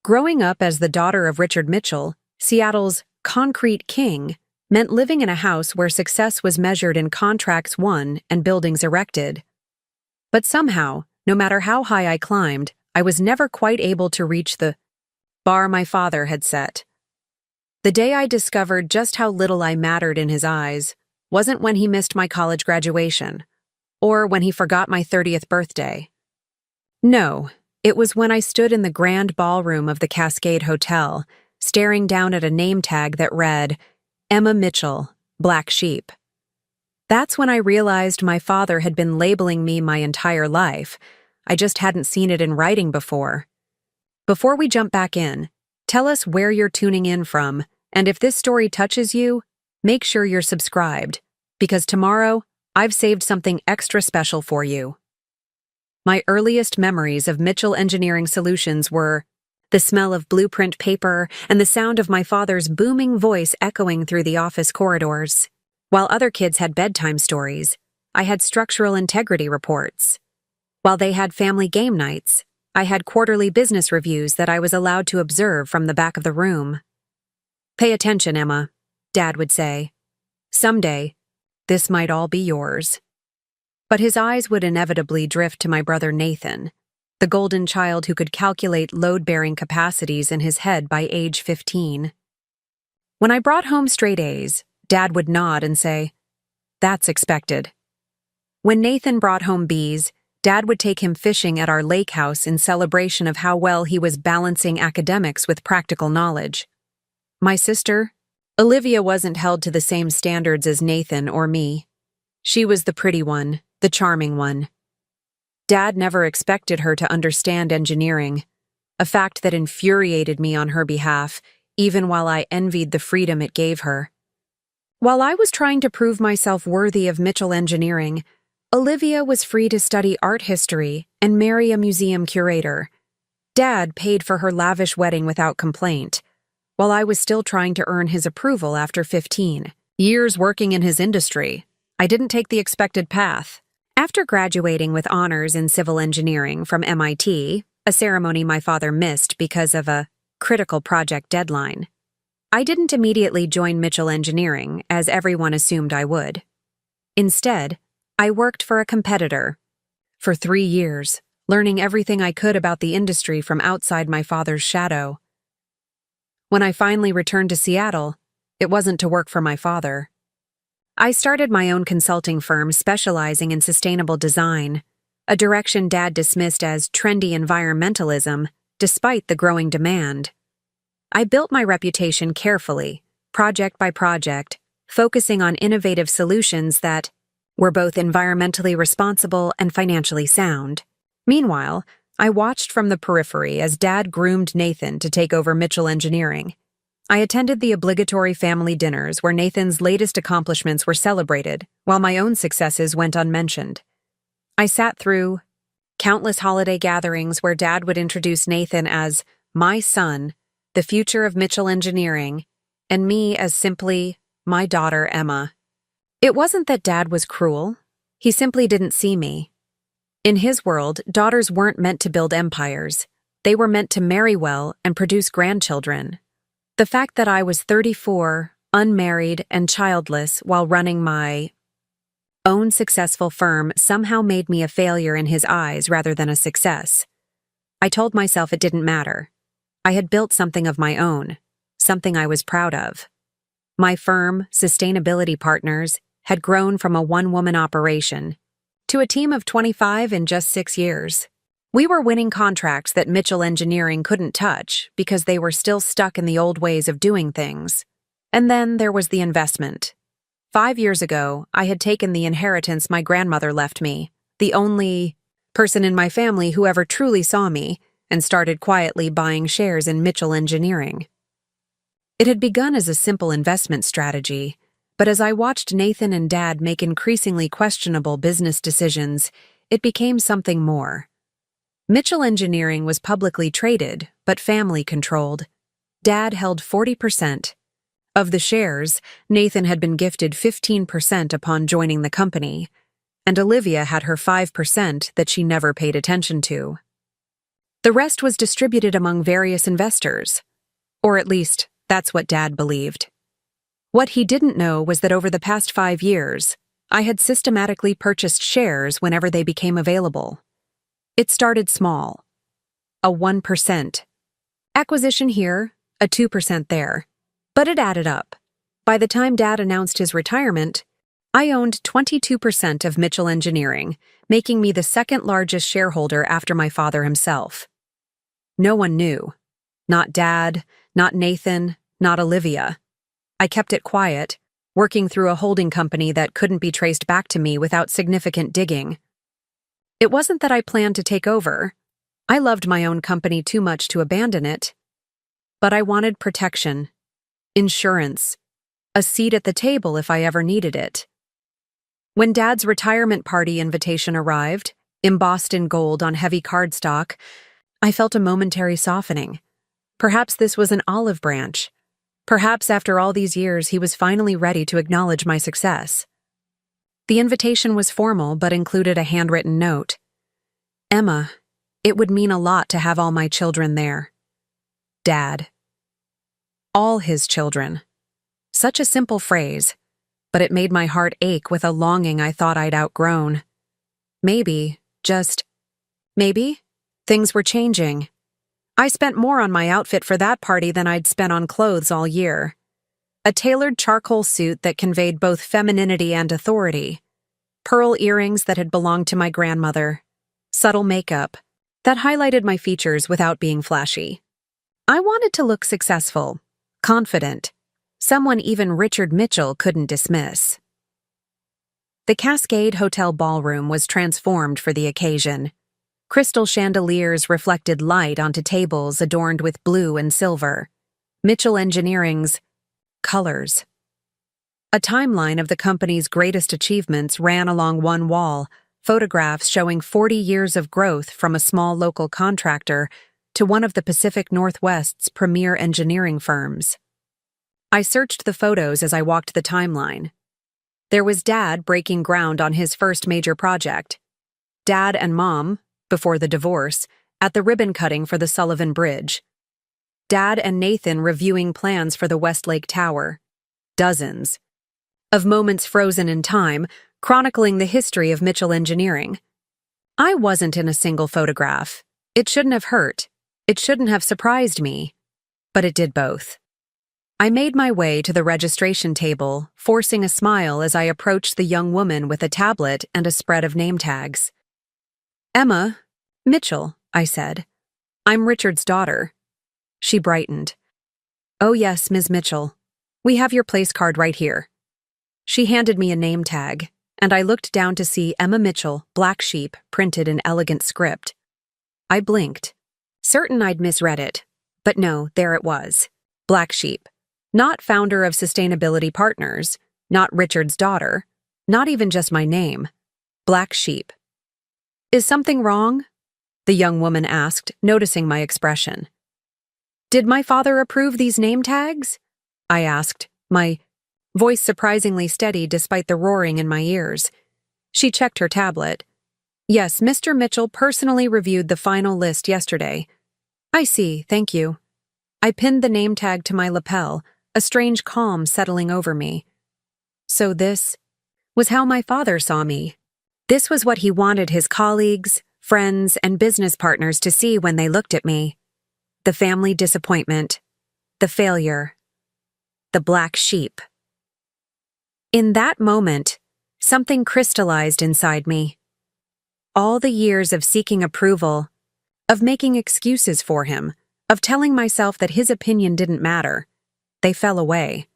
Growing up as the daughter of Richard Mitchell, Seattle's concrete king, meant living in a house where success was measured in contracts won and buildings erected. But somehow, no matter how high I climbed, I was never quite able to reach the bar my father had set. The day I discovered just how little I mattered in his eyes wasn't when he missed my college graduation, or when he forgot my 30th birthday. No, it was when I stood in the grand ballroom of the Cascade Hotel, staring down at a name tag that read, Emma Mitchell, Black Sheep. That's when I realized my father had been labeling me my entire life. I just hadn't seen it in writing before. Before we jump back in, tell us where you're tuning in from, and if this story touches you, make sure you're subscribed, because tomorrow, I've saved something extra special for you. My earliest memories of Mitchell Engineering Solutions were the smell of blueprint paper and the sound of my father's booming voice echoing through the office corridors. While other kids had bedtime stories, I had structural integrity reports. While they had family game nights, I had quarterly business reviews that I was allowed to observe from the back of the room. Pay attention, Emma, Dad would say. Someday, this might all be yours. But his eyes would inevitably drift to my brother Nathan, the golden child who could calculate load-bearing capacities in his head by age 15. When I brought home straight A's, Dad would nod and say, "That's expected." When Nathan brought home B's, Dad would take him fishing at our lake house in celebration of how well he was balancing academics with practical knowledge. My sister, Olivia, wasn't held to the same standards as Nathan or me. She was the pretty one, the charming one. Dad never expected her to understand engineering, a fact that infuriated me on her behalf, even while I envied the freedom it gave her. While I was trying to prove myself worthy of Mitchell Engineering, Olivia was free to study art history and marry a museum curator. Dad paid for her lavish wedding without complaint, while I was still trying to earn his approval after 15 years working in his industry. I didn't take the expected path. After graduating with honors in civil engineering from MIT, a ceremony my father missed because of a critical project deadline, I didn't immediately join Mitchell Engineering, as everyone assumed I would. Instead, I worked for a competitor for 3 years, learning everything I could about the industry from outside my father's shadow. When I finally returned to Seattle, it wasn't to work for my father. I started my own consulting firm specializing in sustainable design, a direction Dad dismissed as trendy environmentalism, despite the growing demand. I built my reputation carefully, project by project, focusing on innovative solutions that were both environmentally responsible and financially sound. Meanwhile, I watched from the periphery as Dad groomed Nathan to take over Mitchell Engineering. I attended the obligatory family dinners where Nathan's latest accomplishments were celebrated, while my own successes went unmentioned. I sat through countless holiday gatherings where Dad would introduce Nathan as my son, the future of Mitchell Engineering, and me as simply my daughter Emma. It wasn't that Dad was cruel. He simply didn't see me. In his world, daughters weren't meant to build empires. They were meant to marry well and produce grandchildren. The fact that I was 34, unmarried, and childless while running my own successful firm somehow made me a failure in his eyes rather than a success. I told myself it didn't matter. I had built something of my own, something I was proud of. My firm, Sustainability Partners, had grown from a one-woman operation to a team of 25 in just 6 years. We were winning contracts that Mitchell Engineering couldn't touch because they were still stuck in the old ways of doing things. And then there was the investment. 5 years ago, I had taken the inheritance my grandmother left me, the only person in my family who ever truly saw me, and started quietly buying shares in Mitchell Engineering. It had begun as a simple investment strategy, but as I watched Nathan and Dad make increasingly questionable business decisions, it became something more. Mitchell Engineering was publicly traded, but family-controlled. Dad held 40%. Of the shares, Nathan had been gifted 15% upon joining the company, and Olivia had her 5% that she never paid attention to. The rest was distributed among various investors. Or at least, that's what Dad believed. What he didn't know was that over the past 5 years, I had systematically purchased shares whenever they became available. It started small. A 1% acquisition here, a 2% there. But it added up. By the time Dad announced his retirement, I owned 22% of Mitchell Engineering, making me the second largest shareholder after my father himself. No one knew. Not Dad, not Nathan, not Olivia. I kept it quiet, working through a holding company that couldn't be traced back to me without significant digging. It wasn't that I planned to take over. I loved my own company too much to abandon it. But I wanted protection, insurance, a seat at the table if I ever needed it. When Dad's retirement party invitation arrived, embossed in gold on heavy cardstock, I felt a momentary softening. Perhaps this was an olive branch. Perhaps after all these years he was finally ready to acknowledge my success. The invitation was formal but included a handwritten note. Emma, it would mean a lot to have all my children there. Dad. All his children. Such a simple phrase, but it made my heart ache with a longing I thought I'd outgrown. Maybe, just maybe, things were changing. I spent more on my outfit for that party than I'd spent on clothes all year. A tailored charcoal suit that conveyed both femininity and authority. Pearl earrings that had belonged to my grandmother. Subtle makeup that highlighted my features without being flashy. I wanted to look successful, confident, someone even Richard Mitchell couldn't dismiss. The Cascade Hotel ballroom was transformed for the occasion. Crystal chandeliers reflected light onto tables adorned with blue and silver. Mitchell Engineering's colors. A timeline of the company's greatest achievements ran along one wall, photographs showing 40 years of growth from a small local contractor to one of the Pacific Northwest's premier engineering firms. I searched the photos as I walked the timeline. There was Dad breaking ground on his first major project. Dad and Mom, before the divorce, at the ribbon cutting for the Sullivan Bridge. Dad and Nathan reviewing plans for the Westlake Tower. Dozens of moments frozen in time, chronicling the history of Mitchell Engineering. I wasn't in a single photograph. It shouldn't have hurt. It shouldn't have surprised me. But it did both. I made my way to the registration table, forcing a smile as I approached the young woman with a tablet and a spread of name tags. Emma Mitchell, I said. I'm Richard's daughter. She brightened. Oh yes, Ms. Mitchell. We have your place card right here. She handed me a name tag, and I looked down to see Emma Mitchell, Black Sheep, printed in elegant script. I blinked. Certain I'd misread it. But no, there it was. Black Sheep. Not founder of Sustainability Partners, not Richard's daughter, not even just my name. Black Sheep. Is something wrong? The young woman asked, noticing my expression. Did my father approve these name tags? I asked, my voice surprisingly steady despite the roaring in my ears. She checked her tablet. Yes, Mr. Mitchell personally reviewed the final list yesterday. I see, thank you. I pinned the name tag to my lapel, a strange calm settling over me. So this was how my father saw me. This was what he wanted his colleagues, friends, and business partners to see when they looked at me. The family disappointment. The failure. The black sheep. In that moment, something crystallized inside me. All the years of seeking approval, of making excuses for him, of telling myself that his opinion didn't matter, they fell away.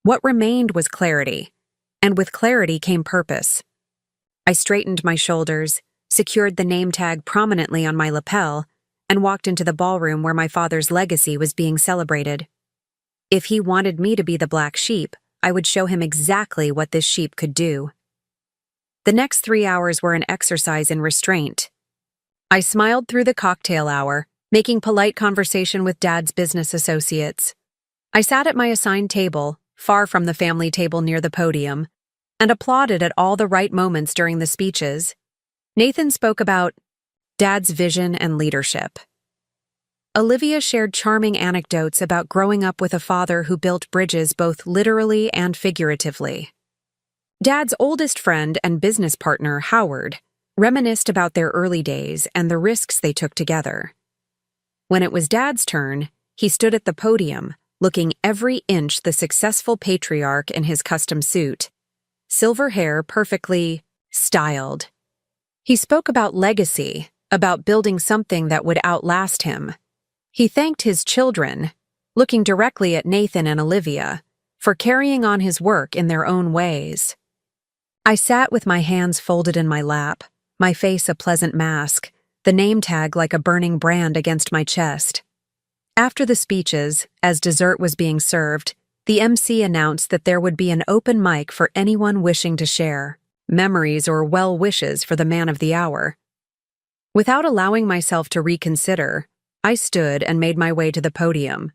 What remained was clarity, and with clarity came purpose. I straightened my shoulders, secured the name tag prominently on my lapel, and walked into the ballroom where my father's legacy was being celebrated. If he wanted me to be the black sheep, I would show him exactly what this sheep could do. The next 3 hours were an exercise in restraint. I smiled through the cocktail hour, making polite conversation with Dad's business associates. I sat at my assigned table, far from the family table near the podium, and applauded at all the right moments during the speeches. Nathan spoke about Dad's vision and leadership. Olivia shared charming anecdotes about growing up with a father who built bridges both literally and figuratively. Dad's oldest friend and business partner, Howard, reminisced about their early days and the risks they took together. When it was Dad's turn, he stood at the podium, looking every inch the successful patriarch in his custom suit, silver hair perfectly styled. He spoke about legacy, about building something that would outlast him. He thanked his children, looking directly at Nathan and Olivia, for carrying on his work in their own ways. I sat with my hands folded in my lap, my face a pleasant mask, the name tag like a burning brand against my chest. After the speeches, as dessert was being served, the MC announced that there would be an open mic for anyone wishing to share memories or well wishes for the man of the hour. Without allowing myself to reconsider, I stood and made my way to the podium.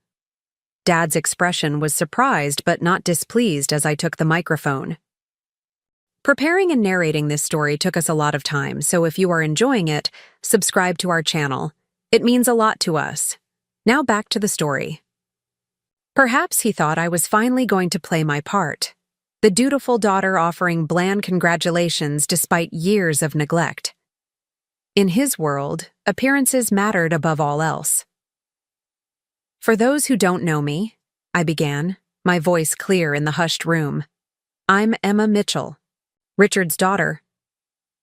Dad's expression was surprised but not displeased as I took the microphone. Preparing and narrating this story took us a lot of time, so if you are enjoying it, subscribe to our channel. It means a lot to us. Now back to the story. Perhaps he thought I was finally going to play my part, the dutiful daughter offering bland congratulations despite years of neglect. In his world, appearances mattered above all else. For those who don't know me, I began, my voice clear in the hushed room, I'm Emma Mitchell, Richard's daughter.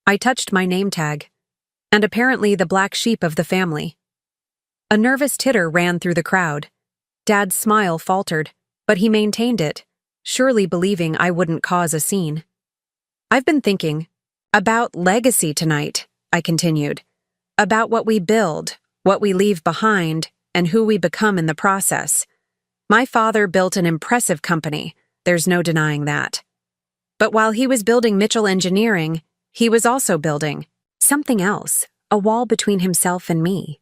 I touched my name tag, and apparently the black sheep of the family. A nervous titter ran through the crowd. Dad's smile faltered, but he maintained it, surely believing I wouldn't cause a scene. I've been thinking about legacy tonight, I continued, about what we build, what we leave behind, and who we become in the process. My father built an impressive company, there's no denying that. But while he was building Mitchell Engineering, he was also building something else, a wall between himself and me.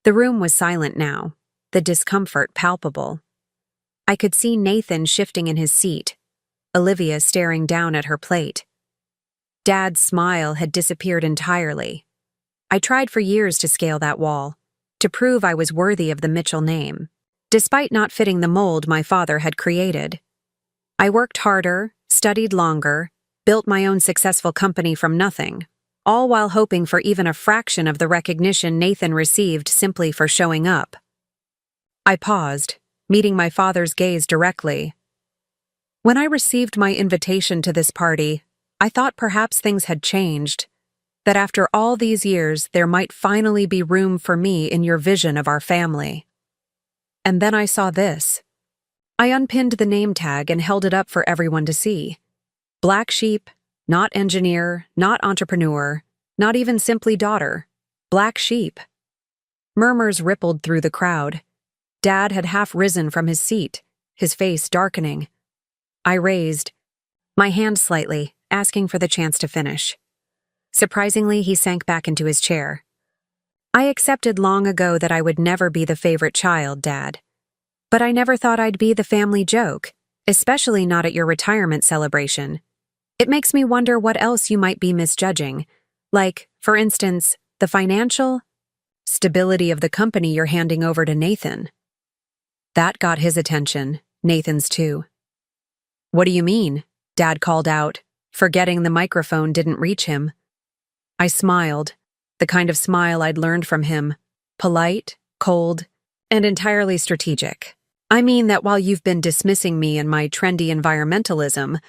The room was silent now, the discomfort palpable. I could see Nathan shifting in his seat, Olivia staring down at her plate. Dad's smile had disappeared entirely. I tried for years to scale that wall, to prove I was worthy of the Mitchell name, despite not fitting the mold my father had created. I worked harder, studied longer, built my own successful company from nothing, all while hoping for even a fraction of the recognition Nathan received simply for showing up. I paused, meeting my father's gaze directly. When I received my invitation to this party, I thought perhaps things had changed, that after all these years there might finally be room for me in your vision of our family. And then I saw this. I unpinned the name tag and held it up for everyone to see. Black sheep, not engineer, not entrepreneur, not even simply daughter. Black sheep. Murmurs rippled through the crowd. Dad had half risen from his seat, his face darkening. I raised my hand slightly, asking for the chance to finish. Surprisingly, he sank back into his chair. I accepted long ago that I would never be the favorite child, Dad. But I never thought I'd be the family joke, especially not at your retirement celebration. It makes me wonder what else you might be misjudging. Like, for instance, the financial stability of the company you're handing over to Nathan. That got his attention, Nathan's too. What do you mean? Dad called out, forgetting the microphone didn't reach him. I smiled, the kind of smile I'd learned from him, polite, cold, and entirely strategic. I mean that while you've been dismissing me and my trendy environmentalism,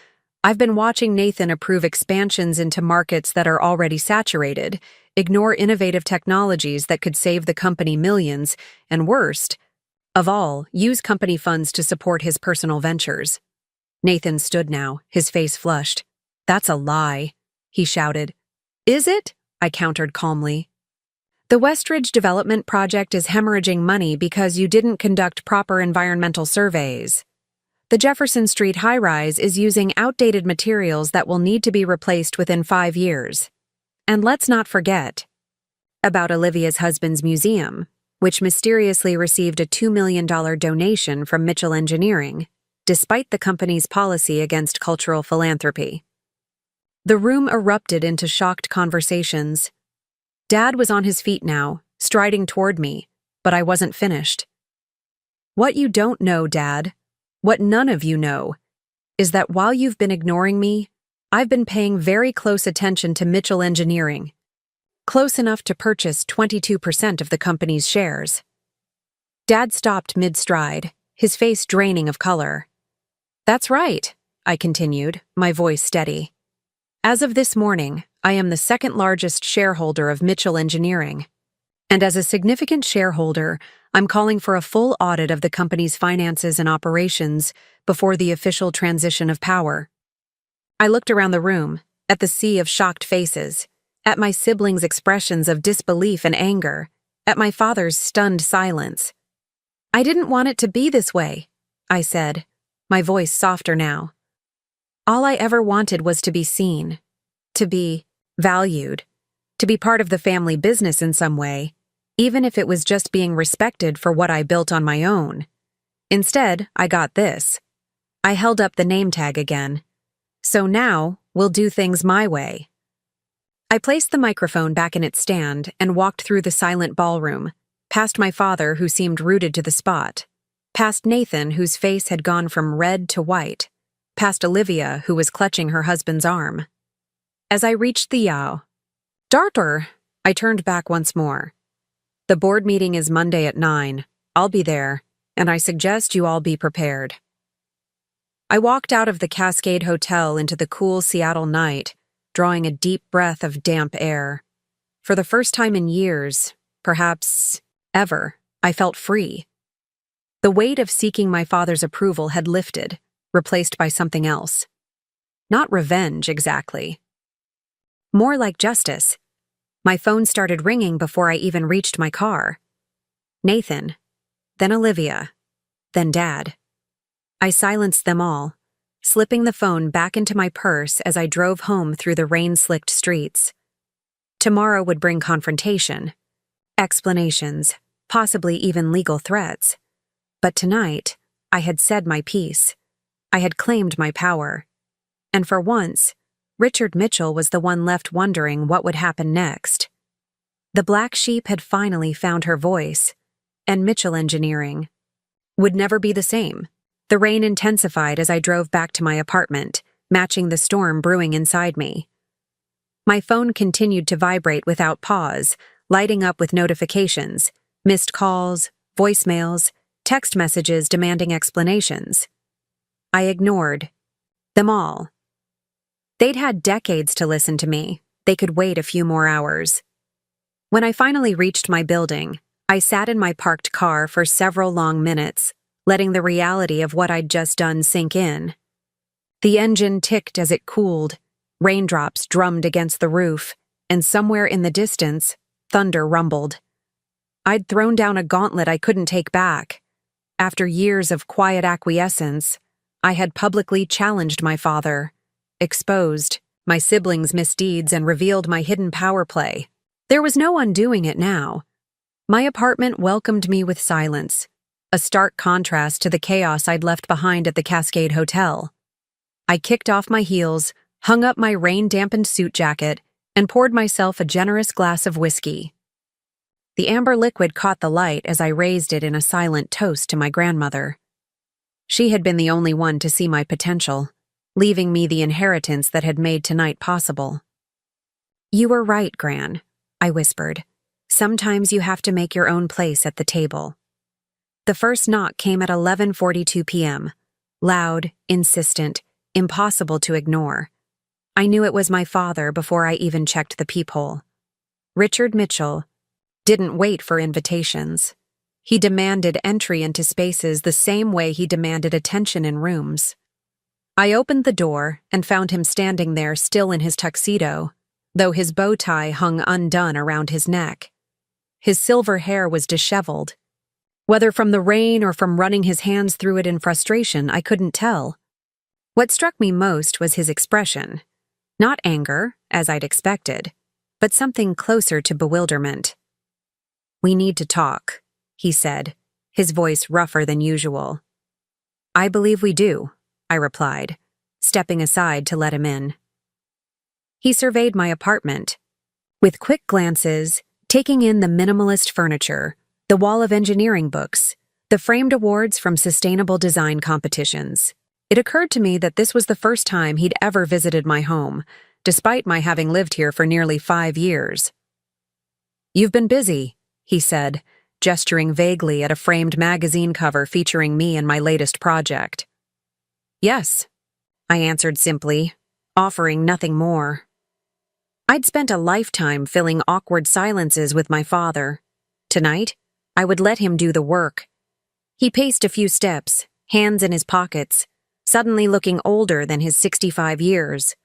I've been watching Nathan approve expansions into markets that are already saturated, ignore innovative technologies that could save the company millions, and worst of all, use company funds to support his personal ventures. Nathan stood now, his face flushed. That's a lie, he shouted. Is it? I countered calmly. The Westridge development project is hemorrhaging money because you didn't conduct proper environmental surveys. The Jefferson Street high-rise is using outdated materials that will need to be replaced within 5 years. And let's not forget about Olivia's husband's museum, which mysteriously received a $2 million donation from Mitchell Engineering, despite the company's policy against cultural philanthropy. The room erupted into shocked conversations. Dad was on his feet now, striding toward me, but I wasn't finished. What you don't know, Dad, what none of you know, is that while you've been ignoring me, I've been paying very close attention to Mitchell Engineering, close enough to purchase 22% of the company's shares. Dad stopped mid-stride, his face draining of color. That's right, I continued, my voice steady. As of this morning, I am the second largest shareholder of Mitchell Engineering. And as a significant shareholder, I'm calling for a full audit of the company's finances and operations before the official transition of power. I looked around the room, at the sea of shocked faces, at my siblings' expressions of disbelief and anger, at my father's stunned silence. I didn't want it to be this way, I said, my voice softer now. All I ever wanted was to be seen, to be valued, to be part of the family business in some way, even if it was just being respected for what I built on my own. Instead, I got this. I held up the name tag again. So now, we'll do things my way. I placed the microphone back in its stand and walked through the silent ballroom, past my father who seemed rooted to the spot, past Nathan whose face had gone from red to white, past Olivia who was clutching her husband's arm. As I reached the yaw, "Darter," I turned back once more. "The board meeting is Monday at 9. I'll be there, and I suggest you all be prepared." I walked out of the Cascade Hotel into the cool Seattle night, drawing a deep breath of damp air. For the first time in years, perhaps ever, I felt free. The weight of seeking my father's approval had lifted, replaced by something else. Not revenge, exactly. More like justice. My phone started ringing before I even reached my car. Nathan, then Olivia, then Dad. I silenced them all, slipping the phone back into my purse as I drove home through the rain-slicked streets. Tomorrow would bring confrontation, explanations, possibly even legal threats. But tonight, I had said my piece. I had claimed my power. And for once, Richard Mitchell was the one left wondering what would happen next. The black sheep had finally found her voice, and Mitchell Engineering would never be the same. The rain intensified as I drove back to my apartment, matching the storm brewing inside me. My phone continued to vibrate without pause, lighting up with notifications, missed calls, voicemails, text messages demanding explanations. I ignored them all. They'd had decades to listen to me. They could wait a few more hours. When I finally reached my building, I sat in my parked car for several long minutes, letting the reality of what I'd just done sink in. The engine ticked as it cooled, raindrops drummed against the roof, and somewhere in the distance, thunder rumbled. I'd thrown down a gauntlet I couldn't take back. After years of quiet acquiescence, I had publicly challenged my father, exposed my siblings' misdeeds, and revealed my hidden power play. There was no undoing it now. My apartment welcomed me with silence, a stark contrast to the chaos I'd left behind at the Cascade Hotel. I kicked off my heels, hung up my rain-dampened suit jacket, and poured myself a generous glass of whiskey. The amber liquid caught the light as I raised it in a silent toast to my grandmother. She had been the only one to see my potential, leaving me the inheritance that had made tonight possible. "You were right, Gran," I whispered. "Sometimes you have to make your own place at the table." The first knock came at 11:42 p.m., loud, insistent, impossible to ignore. I knew it was my father before I even checked the peephole. Richard Mitchell didn't wait for invitations. He demanded entry into spaces the same way he demanded attention in rooms. I opened the door and found him standing there still in his tuxedo, though his bow tie hung undone around his neck. His silver hair was disheveled. Whether from the rain or from running his hands through it in frustration, I couldn't tell. What struck me most was his expression. Not anger, as I'd expected, but something closer to bewilderment. "We need to talk," he said, his voice rougher than usual. "I believe we do," I replied, stepping aside to let him in. He surveyed my apartment, with quick glances, taking in the minimalist furniture, The wall of engineering books, the framed awards from sustainable design competitions. It occurred to me that this was the first time he'd ever visited my home, despite my having lived here for nearly 5 years. "You've been busy," he said, gesturing vaguely at a framed magazine cover featuring me and my latest project. "Yes," I answered simply, offering nothing more. I'd spent a lifetime filling awkward silences with my father. Tonight, I would let him do the work. He paced a few steps, hands in his pockets, suddenly looking older than his 65 years.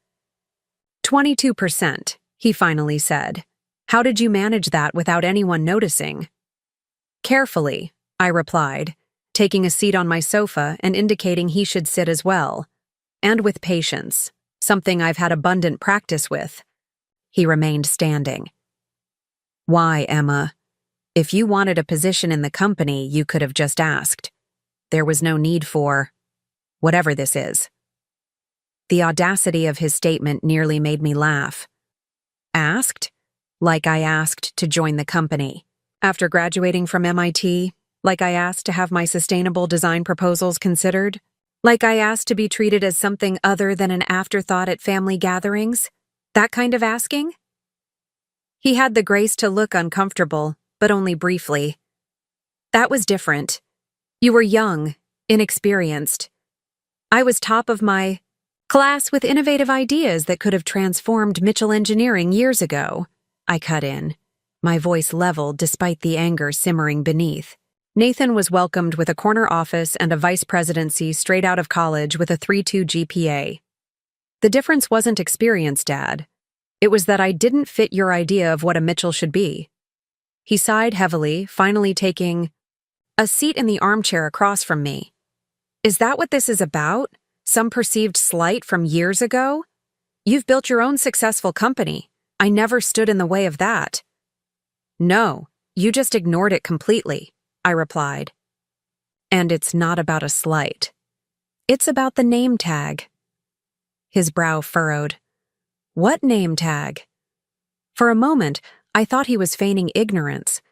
22%, he finally said. "How did you manage that without anyone noticing?" "Carefully," I replied, taking a seat on my sofa and indicating he should sit as well. "And with patience, something I've had abundant practice with." He remained standing. "Why, Emma? If you wanted a position in the company, you could have just asked. There was no need for whatever this is." The audacity of his statement nearly made me laugh. Asked? Like I asked to join the company. After graduating from MIT, like I asked to have my sustainable design proposals considered? Like I asked to be treated as something other than an afterthought at family gatherings? That kind of asking? He had the grace to look uncomfortable, but only briefly. "That was different. You were young, inexperienced. I was top of my class with innovative ideas that could have transformed Mitchell Engineering years ago," I cut in, my voice leveled despite the anger simmering beneath. Nathan was welcomed with a corner office and a vice presidency straight out of college with a 3.2 GPA. The difference wasn't experience, Dad. It was that I didn't fit your idea of what a Mitchell should be. He sighed heavily, finally taking a seat in the armchair across from me. "Is that what this is about? Some perceived slight from years ago? You've built your own successful company. I never stood in the way of that." "No, you just ignored it completely," I replied. "And it's not about a slight. It's about the name tag." His brow furrowed. "What name tag?" For a moment, I thought he was feigning ignorance,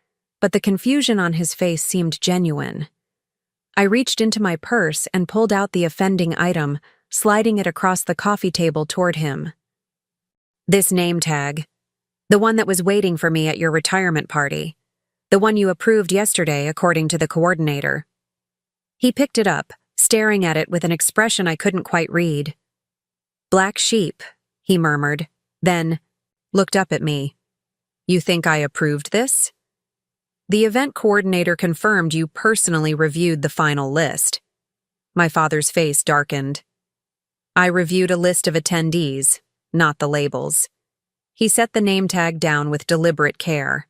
but the confusion on his face seemed genuine. I reached into my purse and pulled out the offending item, sliding it across the coffee table toward him. "This name tag. The one that was waiting for me at your retirement party. The one you approved yesterday, according to the coordinator." He picked it up, staring at it with an expression I couldn't quite read. "Black sheep," he murmured, then looked up at me. "You think I approved this?" "The event coordinator confirmed you personally reviewed the final list." My father's face darkened. "I reviewed a list of attendees, not the labels." He set the name tag down with deliberate care.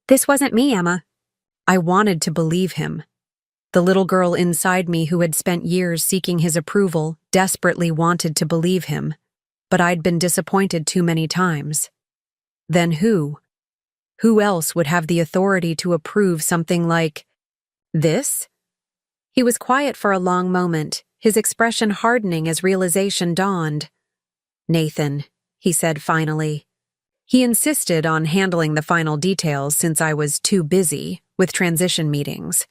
"This wasn't me, Emma." I wanted to believe him. The little girl inside me who had spent years seeking his approval desperately wanted to believe him, but I'd been disappointed too many times. Then who? Who else would have the authority to approve something like this? He was quiet for a long moment, his expression hardening as realization dawned. "Nathan," he said finally. He insisted on handling the final details since I was too busy with transition meetings.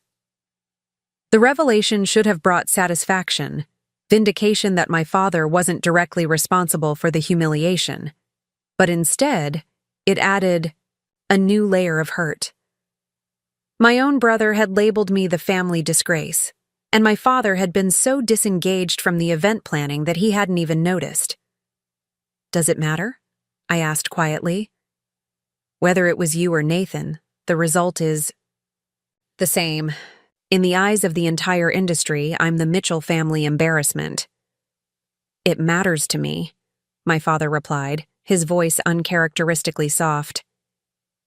The revelation should have brought satisfaction, vindication that my father wasn't directly responsible for the humiliation. But instead, it added a new layer of hurt. My own brother had labeled me the family disgrace, and my father had been so disengaged from the event planning that he hadn't even noticed. "Does it matter?" I asked quietly. "Whether it was you or Nathan, the result is the same. In the eyes of the entire industry, I'm the Mitchell family embarrassment." "It matters to me," my father replied, his voice uncharacteristically soft.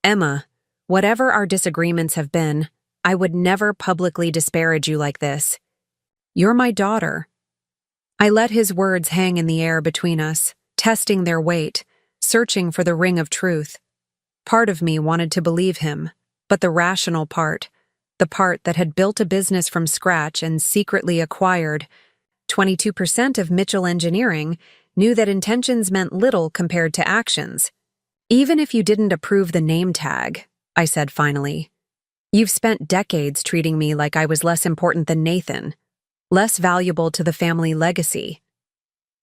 "Emma, whatever our disagreements have been, I would never publicly disparage you like this. You're my daughter." I let his words hang in the air between us, testing their weight, searching for the ring of truth. Part of me wanted to believe him, but the rational part, the part that had built a business from scratch and secretly acquired 22% of Mitchell Engineering, knew that intentions meant little compared to actions. "Even if you didn't approve the name tag," I said finally, You've spent decades treating me like I was less important than Nathan, less valuable to the family legacy.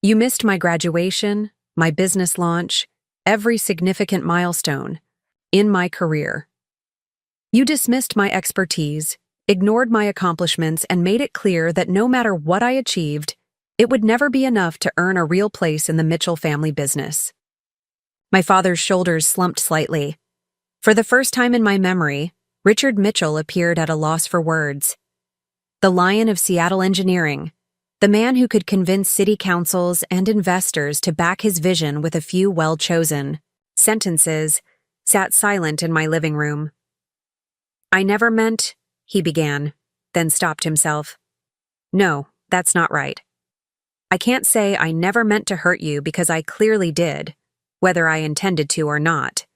You missed my graduation, my business launch, every significant milestone in my career. You dismissed my expertise, ignored my accomplishments, and made it clear that no matter what I achieved, it would never be enough to earn a real place in the Mitchell family business. My father's shoulders slumped slightly. For the first time in my memory, Richard Mitchell appeared at a loss for words. The Lion of Seattle engineering, the man who could convince city councils and investors to back his vision with a few well-chosen sentences, sat silent in my living room. "I never meant," he began, then stopped himself. "No, that's not right. I can't say I never meant to hurt you because I clearly did, whether I intended to or not."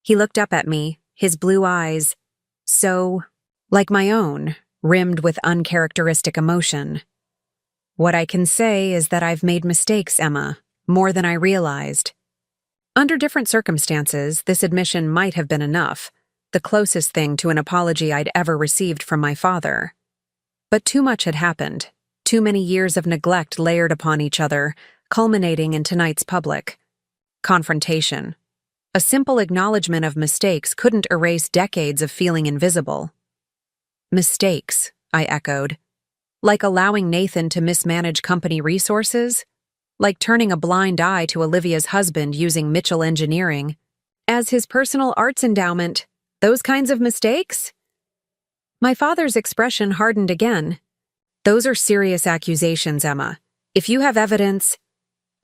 He looked up at me, his blue eyes, so like my own, rimmed with uncharacteristic emotion. "What I can say is that I've made mistakes, Emma, more than I realized." Under different circumstances, this admission might have been enough, the closest thing to an apology I'd ever received from my father. But too much had happened, too many years of neglect layered upon each other, culminating in tonight's public confrontation. A simple acknowledgement of mistakes couldn't erase decades of feeling invisible. "Mistakes," I echoed. "Like allowing Nathan to mismanage company resources? Like turning a blind eye to Olivia's husband using Mitchell Engineering as his personal arts endowment? Those kinds of mistakes?" My father's expression hardened again. "Those are serious accusations, Emma. If you have evidence—"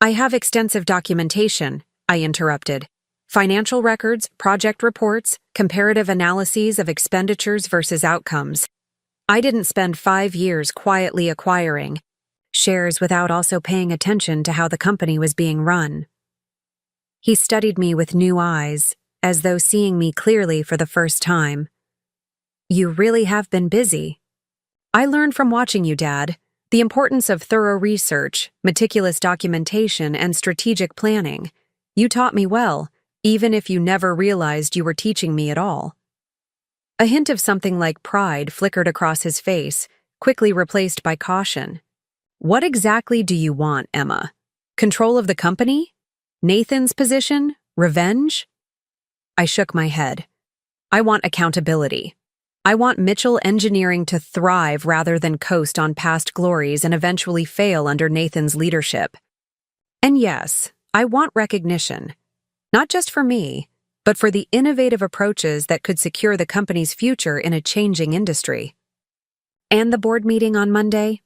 "I have extensive documentation," I interrupted. "Financial records, project reports, comparative analyses of expenditures versus outcomes. I didn't spend 5 years quietly acquiring shares without also paying attention to how the company was being run." He studied me with new eyes, as though seeing me clearly for the first time. "You really have been busy. I learned from watching you, Dad, the importance of thorough research, meticulous documentation, and strategic planning. You taught me well, even if you never realized you were teaching me at all." A hint of something like pride flickered across his face, quickly replaced by caution. "What exactly do you want, Emma? Control of the company? Nathan's position? Revenge?" I shook my head. "I want accountability. I want Mitchell Engineering to thrive rather than coast on past glories and eventually fail under Nathan's leadership. And yes, I want recognition. Not just for me, but for the innovative approaches that could secure the company's future in a changing industry." "And the board meeting on Monday?"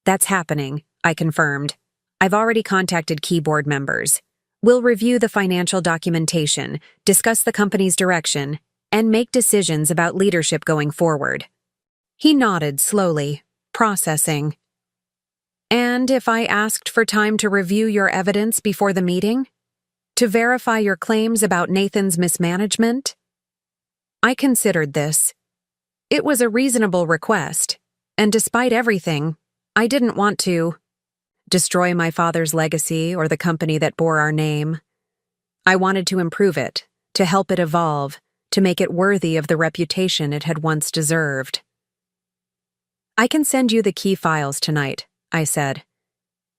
"That's happening," I confirmed. "I've already contacted key board members. We'll review the financial documentation, discuss the company's direction, and make decisions about leadership going forward." He nodded slowly, processing. "And if I asked for time to review your evidence before the meeting? To verify your claims about Nathan's mismanagement?" I considered this. It was a reasonable request, and despite everything, I didn't want to destroy my father's legacy or the company that bore our name. I wanted to improve it, to help it evolve, to make it worthy of the reputation it had once deserved. "I can send you the key files tonight," I said.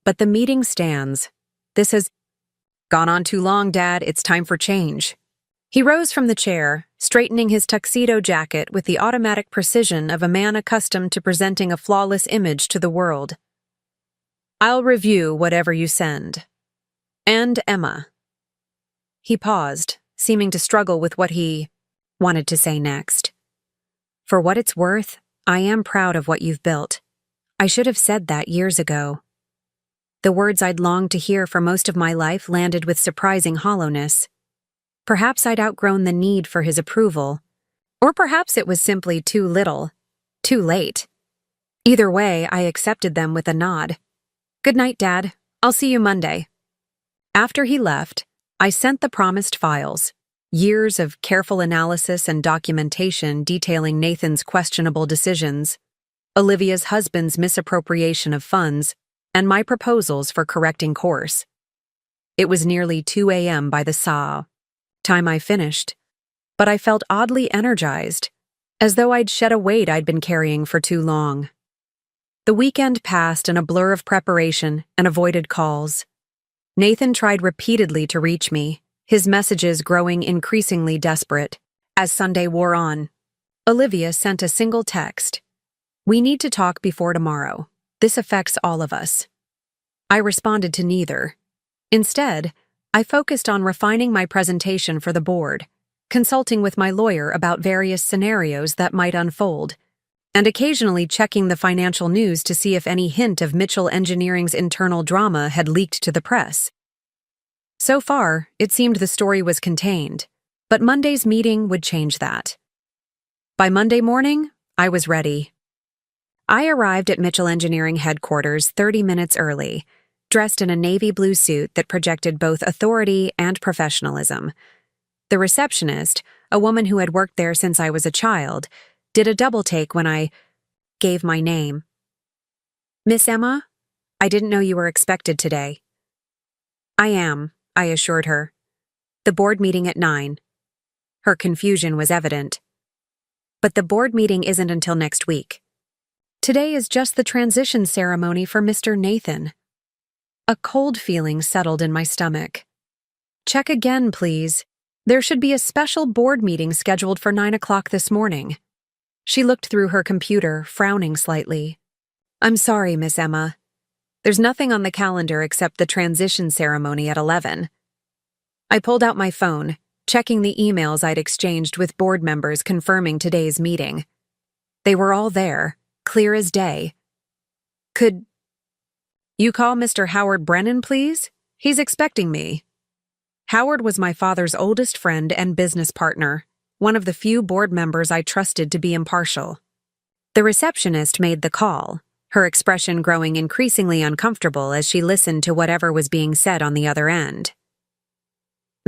"But the meeting stands. This has gone on too long, Dad. It's time for change." He rose from the chair, straightening his tuxedo jacket with the automatic precision of a man accustomed to presenting a flawless image to the world. "I'll review whatever you send. And Emma." He paused, seeming to struggle with what he wanted to say next. "For what it's worth, I am proud of what you've built. I should have said that years ago." The words I'd longed to hear for most of my life landed with surprising hollowness. Perhaps I'd outgrown the need for his approval, or perhaps it was simply too little, too late. Either way, I accepted them with a nod. "Good night, Dad. I'll see you Monday." After he left, I sent the promised files, years of careful analysis and documentation detailing Nathan's questionable decisions, Olivia's husband's misappropriation of funds, and my proposals for correcting course. It was nearly 2 a.m. by the time I finished, but I felt oddly energized, as though I'd shed a weight I'd been carrying for too long. The weekend passed in a blur of preparation and avoided calls. Nathan tried repeatedly to reach me, his messages growing increasingly desperate. As Sunday wore on, Olivia sent a single text. "We need to talk before tomorrow. This affects all of us." I responded to neither. Instead, I focused on refining my presentation for the board, consulting with my lawyer about various scenarios that might unfold, and occasionally checking the financial news to see if any hint of Mitchell Engineering's internal drama had leaked to the press. So far, it seemed the story was contained, but Monday's meeting would change that. By Monday morning, I was ready. I arrived at Mitchell Engineering headquarters 30 minutes early, dressed in a navy blue suit that projected both authority and professionalism. The receptionist, a woman who had worked there since I was a child, did a double take when I gave my name. "Miss Emma, I didn't know you were expected today." "I am," I assured her. "The board meeting at 9. Her confusion was evident. "But the board meeting isn't until next week. Today is just the transition ceremony for Mr. Nathan." A cold feeling settled in my stomach. "Check again, please. There should be a special board meeting scheduled for 9 o'clock this morning." She looked through her computer, frowning slightly. "I'm sorry, Miss Emma. There's nothing on the calendar except the transition ceremony at 11. I pulled out my phone, checking the emails I'd exchanged with board members confirming today's meeting. They were all there, clear as day. "Could you call Mr. Howard Brennan, please? He's expecting me." Howard was my father's oldest friend and business partner, one of the few board members I trusted to be impartial. The receptionist made the call, her expression growing increasingly uncomfortable as she listened to whatever was being said on the other end.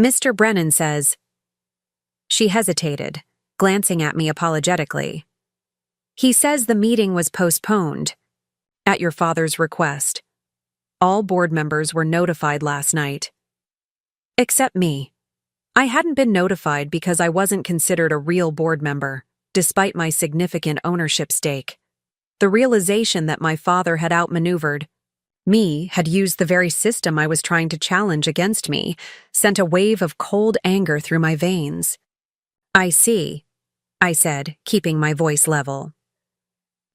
"Mr. Brennan says—" She hesitated, glancing at me apologetically. "He says the meeting was postponed, at your father's request. All board members were notified last night. Except me. I hadn't been notified because I wasn't considered a real board member, despite my significant ownership stake. The realization that my father had outmaneuvered me, had used the very system I was trying to challenge against me, sent a wave of cold anger through my veins. "I see," I said, keeping my voice level.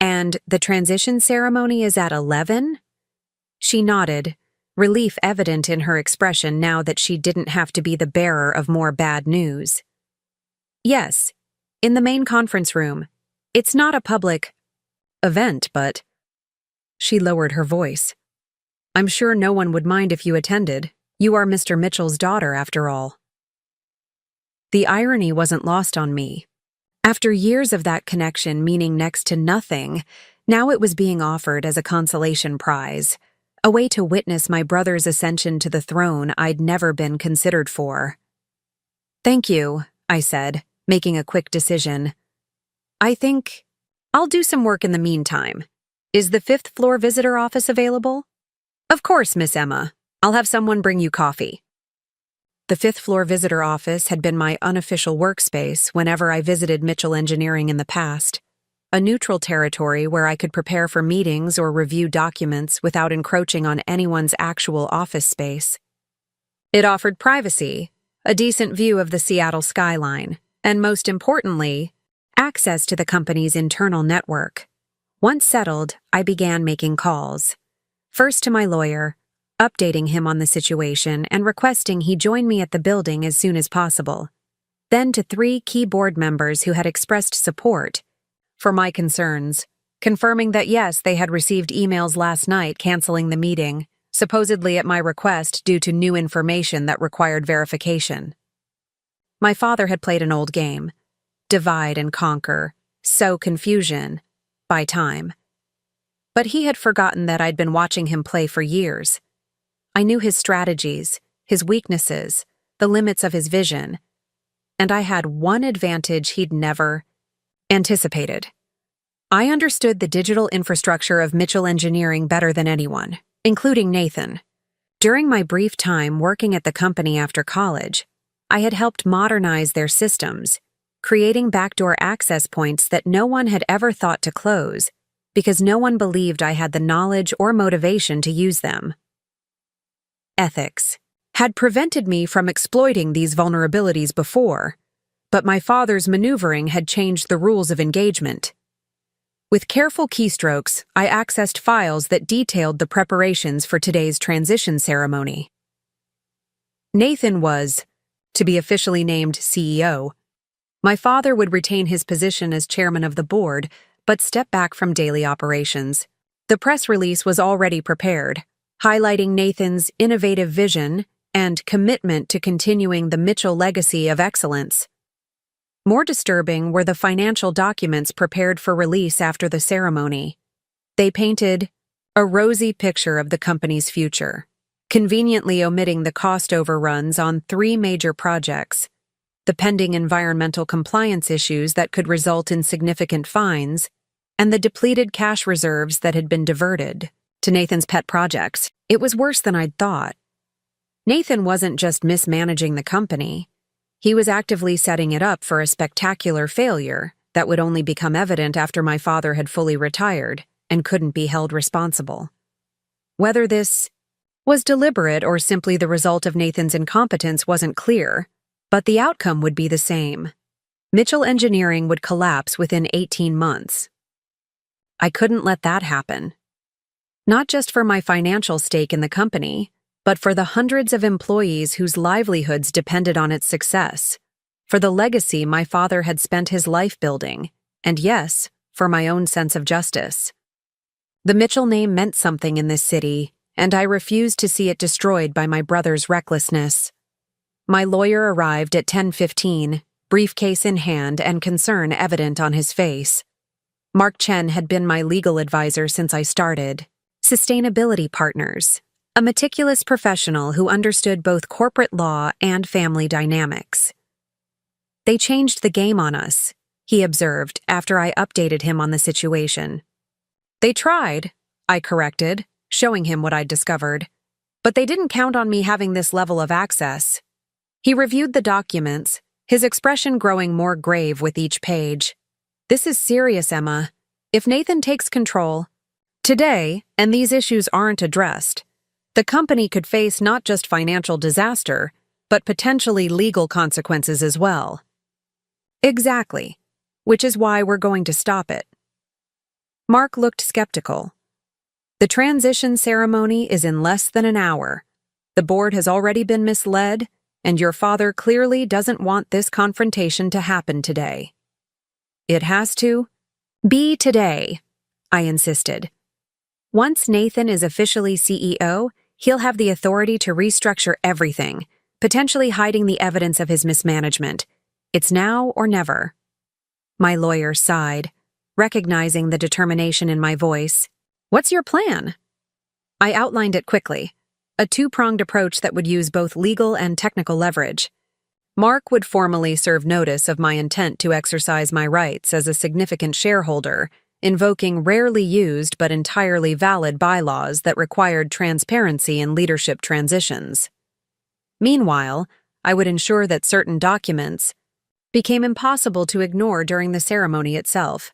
"And the transition ceremony is at 11? She nodded, relief evident in her expression now that she didn't have to be the bearer of more bad news. "Yes, in the main conference room. It's not a public event, but—" She lowered her voice. "I'm sure no one would mind if you attended. You are Mr. Mitchell's daughter, after all." The irony wasn't lost on me. After years of that connection meaning next to nothing, now it was being offered as a consolation prize, a way to witness my brother's ascension to the throne I'd never been considered for. "Thank you," I said, making a quick decision. "I think I'll do some work in the meantime. Is the 5th floor visitor office available?" "Of course, Miss Emma. I'll have someone bring you coffee." The 5th floor visitor office had been my unofficial workspace whenever I visited Mitchell Engineering in the past, a neutral territory where I could prepare for meetings or review documents without encroaching on anyone's actual office space. It offered privacy, a decent view of the Seattle skyline, and most importantly, access to the company's internal network. Once settled, I began making calls. First to my lawyer, updating him on the situation and requesting he join me at the building as soon as possible. Then to 3 key board members who had expressed support for my concerns, confirming that yes, they had received emails last night canceling the meeting, supposedly at my request due to new information that required verification. My father had played an old game, divide and conquer, sow confusion, buy time. But he had forgotten that I'd been watching him play for years. I knew his strategies, his weaknesses, the limits of his vision, and I had one advantage he'd never anticipated. I understood the digital infrastructure of Mitchell Engineering better than anyone, including Nathan. During my brief time working at the company after college, I had helped modernize their systems, creating backdoor access points that no one had ever thought to close, because no one believed I had the knowledge or motivation to use them. Ethics had prevented me from exploiting these vulnerabilities before, but my father's maneuvering had changed the rules of engagement. With careful keystrokes, I accessed files that detailed the preparations for today's transition ceremony. Nathan was to be officially named CEO. My father would retain his position as chairman of the board, but step back from daily operations. The press release was already prepared, highlighting Nathan's innovative vision and commitment to continuing the Mitchell legacy of excellence. More disturbing were the financial documents prepared for release after the ceremony. They painted a rosy picture of the company's future, conveniently omitting the cost overruns on 3 major projects, the pending environmental compliance issues that could result in significant fines, and the depleted cash reserves that had been diverted to Nathan's pet projects. It was worse than I'd thought. Nathan wasn't just mismanaging the company. He was actively setting it up for a spectacular failure that would only become evident after my father had fully retired and couldn't be held responsible. Whether this was deliberate or simply the result of Nathan's incompetence wasn't clear, but the outcome would be the same. Mitchell Engineering would collapse within 18 months. I couldn't let that happen. Not just for my financial stake in the company, but for the hundreds of employees whose livelihoods depended on its success, for the legacy my father had spent his life building, and yes, for my own sense of justice. The Mitchell name meant something in this city, and I refused to see it destroyed by my brother's recklessness. My lawyer arrived at 10:15, briefcase in hand and concern evident on his face. Mark Chen had been my legal advisor since I started. Sustainability Partners, a meticulous professional who understood both corporate law and family dynamics. They changed the game on us, he observed after I updated him on the situation. They tried, I corrected, showing him what I'd discovered. But they didn't count on me having this level of access. He reviewed the documents, his expression growing more grave with each page. This is serious, Emma. If Nathan takes control today, and these issues aren't addressed, the company could face not just financial disaster, but potentially legal consequences as well. Exactly, which is why we're going to stop it. Mark looked skeptical. The transition ceremony is in less than an hour. The board has already been misled, and your father clearly doesn't want this confrontation to happen today. It has to be today, I insisted. Once Nathan is officially CEO, he'll have the authority to restructure everything, potentially hiding the evidence of his mismanagement. It's now or never. My lawyer sighed, recognizing the determination in my voice. What's your plan? I outlined it quickly, a 2-pronged approach that would use both legal and technical leverage. Mark would formally serve notice of my intent to exercise my rights as a significant shareholder, invoking rarely used but entirely valid bylaws that required transparency in leadership transitions. Meanwhile, I would ensure that certain documents became impossible to ignore during the ceremony itself.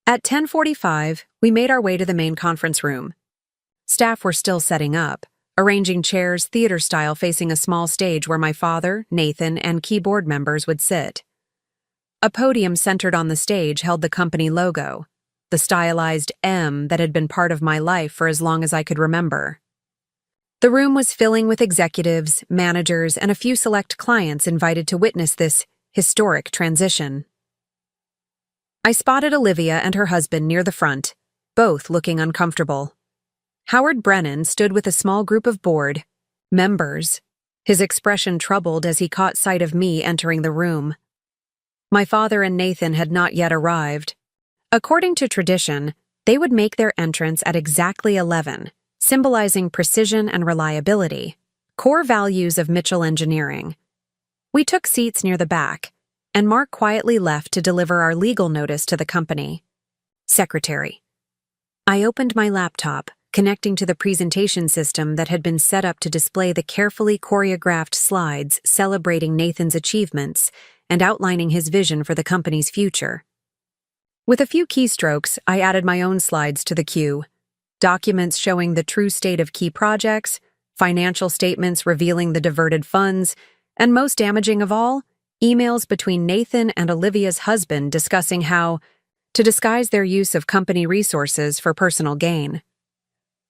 At 10:45, we made our way to the main conference room. Staff were still setting up, arranging chairs theater-style facing a small stage where my father, Nathan, and key board members would sit. A podium centered on the stage held the company logo, the stylized M that had been part of my life for as long as I could remember. The room was filling with executives, managers, and a few select clients invited to witness this historic transition. I spotted Olivia and her husband near the front, both looking uncomfortable. Howard Brennan stood with a small group of board members, his expression troubled as he caught sight of me entering the room. My father and Nathan had not yet arrived. According to tradition, they would make their entrance at exactly 11, symbolizing precision and reliability, core values of Mitchell Engineering. We took seats near the back, and Mark quietly left to deliver our legal notice to the company. Secretary. I opened my laptop, connecting to the presentation system that had been set up to display the carefully choreographed slides celebrating Nathan's achievements and outlining his vision for the company's future. With a few keystrokes, I added my own slides to the queue. Documents showing the true state of key projects, financial statements revealing the diverted funds, and most damaging of all, emails between Nathan and Olivia's husband discussing how to disguise their use of company resources for personal gain.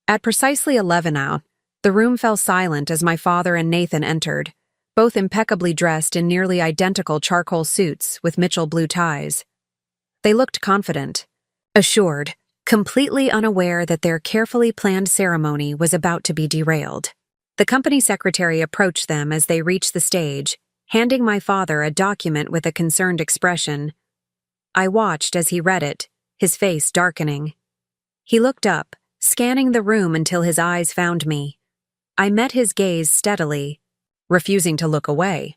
At precisely 11 out, the room fell silent as my father and Nathan entered, both impeccably dressed in nearly identical charcoal suits with Mitchell blue ties. They looked confident, assured, completely unaware that their carefully planned ceremony was about to be derailed. The company secretary approached them as they reached the stage, handing my father a document with a concerned expression. I watched as he read it, his face darkening. He looked up, scanning the room until his eyes found me. I met his gaze steadily, refusing to look away.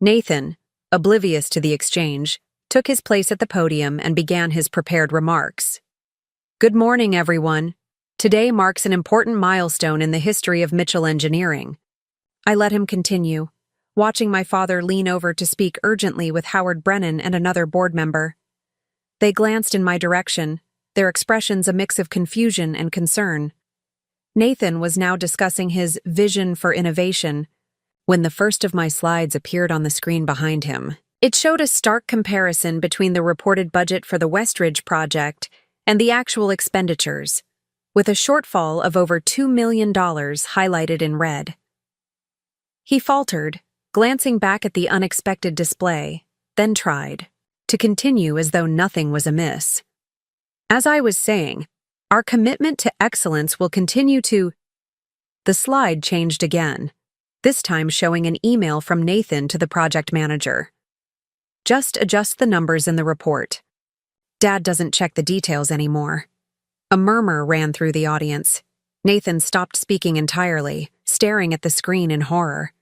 Nathan, oblivious to the exchange, took his place at the podium and began his prepared remarks. Good morning, everyone. Today marks an important milestone in the history of Mitchell Engineering. I let him continue, watching my father lean over to speak urgently with Howard Brennan and another board member. They glanced in my direction, their expressions a mix of confusion and concern. Nathan was now discussing his vision for innovation when the first of my slides appeared on the screen behind him. It showed a stark comparison between the reported budget for the Westridge project and the actual expenditures, with a shortfall of over $2 million highlighted in red. He faltered, glancing back at the unexpected display, then tried to continue as though nothing was amiss. As I was saying, our commitment to excellence will continue to... The slide changed again, this time showing an email from Nathan to the project manager. Just adjust the numbers in the report. Dad doesn't check the details anymore. A murmur ran through the audience. Nathan stopped speaking entirely, staring at the screen in horror.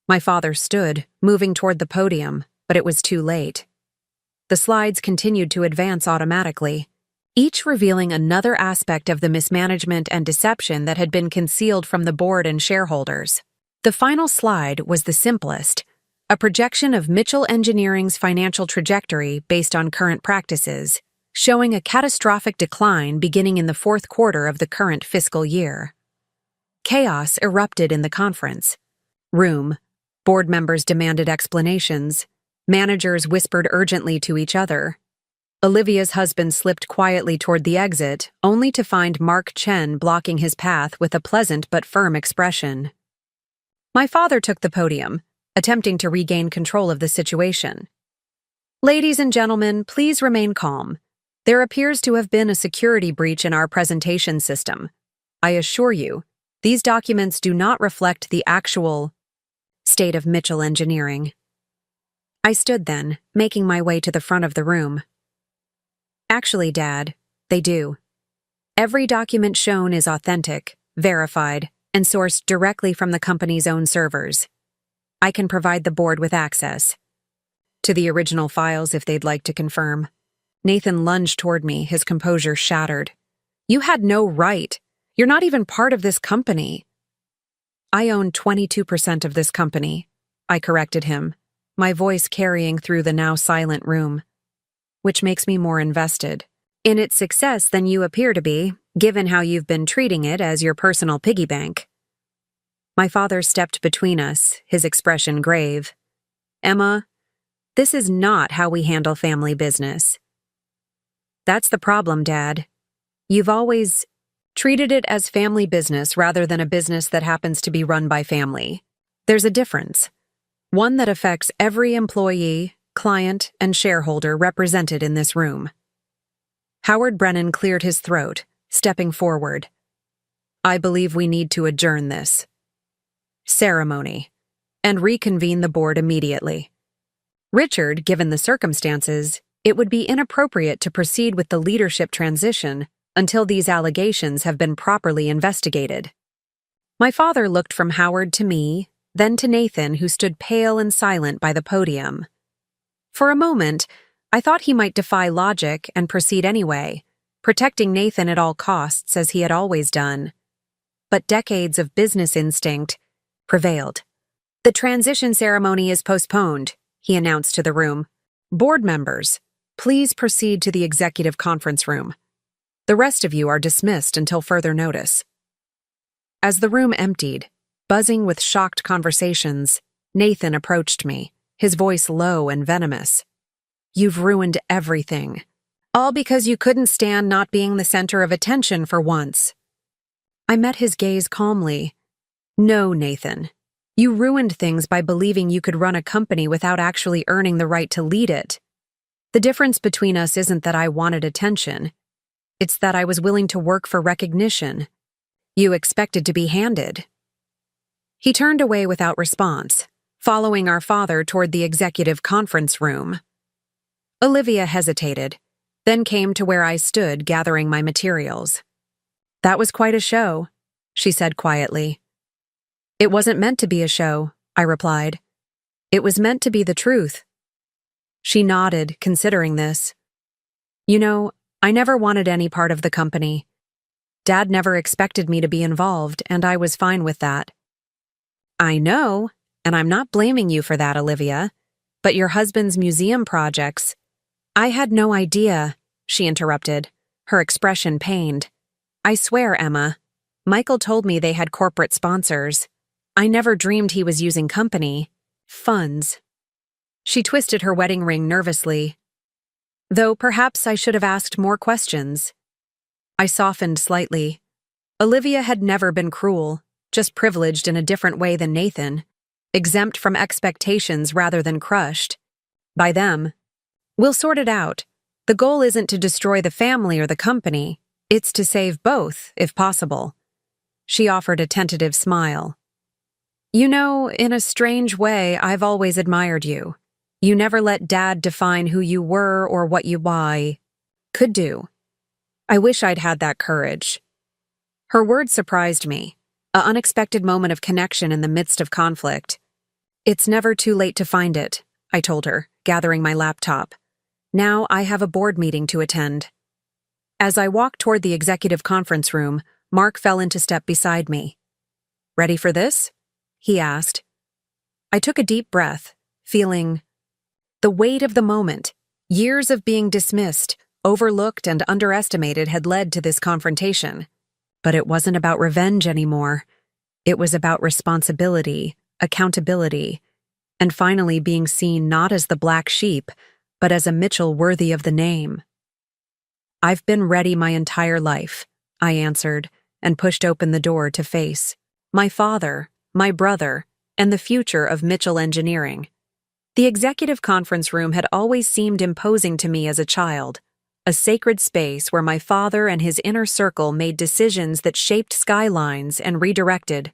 My father stood, moving toward the podium, but it was too late. The slides continued to advance automatically, each revealing another aspect of the mismanagement and deception that had been concealed from the board and shareholders. The final slide was the simplest, a projection of Mitchell Engineering's financial trajectory based on current practices, showing a catastrophic decline beginning in the fourth quarter of the current fiscal year. Chaos erupted in the conference room. Board members demanded explanations. Managers whispered urgently to each other. Olivia's husband slipped quietly toward the exit, only to find Mark Chen blocking his path with a pleasant but firm expression. My father took the podium, attempting to regain control of the situation. Ladies and gentlemen, please remain calm. There appears to have been a security breach in our presentation system. I assure you, these documents do not reflect the actual state of Mitchell Engineering. I stood then, making my way to the front of the room. Actually, Dad, they do. Every document shown is authentic, verified, and sourced directly from the company's own servers. I can provide the board with access to the original files if they'd like to confirm. Nathan lunged toward me, his composure shattered. You had no right. You're not even part of this company. I own 22% of this company, I corrected him, my voice carrying through the now silent room. Which makes me more invested in its success than you appear to be, given how you've been treating it as your personal piggy bank. My father stepped between us, his expression grave. Emma, this is not how we handle family business. That's the problem, Dad. You've always treated it as family business rather than a business that happens to be run by family. There's a difference. One that affects every employee, client, and shareholder represented in this room. Howard Brennan cleared his throat, stepping forward. I believe we need to adjourn this ceremony and reconvene the board immediately. Richard, given the circumstances, it would be inappropriate to proceed with the leadership transition until these allegations have been properly investigated. My father looked from Howard to me, then to Nathan, who stood pale and silent by the podium. For a moment, I thought he might defy logic and proceed anyway, protecting Nathan at all costs as he had always done. But decades of business instinct prevailed. "The transition ceremony is postponed," he announced to the room. "Board members, please proceed to the executive conference room. The rest of you are dismissed until further notice." As the room emptied, buzzing with shocked conversations, Nathan approached me, his voice low and venomous. "You've ruined everything. All because you couldn't stand not being the center of attention for once." I met his gaze calmly. "No, Nathan. You ruined things by believing you could run a company without actually earning the right to lead it. The difference between us isn't that I wanted attention. It's that I was willing to work for recognition. You expected to be handed." He turned away without response, following our father toward the executive conference room. Olivia hesitated, then came to where I stood gathering my materials. "That was quite a show," she said quietly. "It wasn't meant to be a show," I replied. "It was meant to be the truth." She nodded, considering this. "You know, I never wanted any part of the company. Dad never expected me to be involved, and I was fine with that." "I know, and I'm not blaming you for that, Olivia. But your husband's museum projects—" "I had no idea," she interrupted, her expression pained. "I swear, Emma, Michael told me they had corporate sponsors. I never dreamed he was using company funds." She twisted her wedding ring nervously. "Though perhaps I should have asked more questions." I softened slightly. Olivia had never been cruel, just privileged in a different way than Nathan, exempt from expectations rather than crushed by them. "We'll sort it out. The goal isn't to destroy the family or the company. It's to save both, if possible." She offered a tentative smile. "You know, in a strange way, I've always admired you. You never let Dad define who you were or what you could do. I wish I'd had that courage." Her words surprised me, an unexpected moment of connection in the midst of conflict. "It's never too late to find it," I told her, gathering my laptop. "Now I have a board meeting to attend." As I walked toward the executive conference room, Mark fell into step beside me. "Ready for this?" he asked. I took a deep breath, feeling the weight of the moment. Years of being dismissed, overlooked, and underestimated had led to this confrontation. But it wasn't about revenge anymore. It was about responsibility, accountability, and finally being seen not as the black sheep, but as a Mitchell worthy of the name. "I've been ready my entire life," I answered, and pushed open the door to face my father, my brother, and the future of Mitchell Engineering. The executive conference room had always seemed imposing to me as a child, a sacred space where my father and his inner circle made decisions that shaped skylines and redirected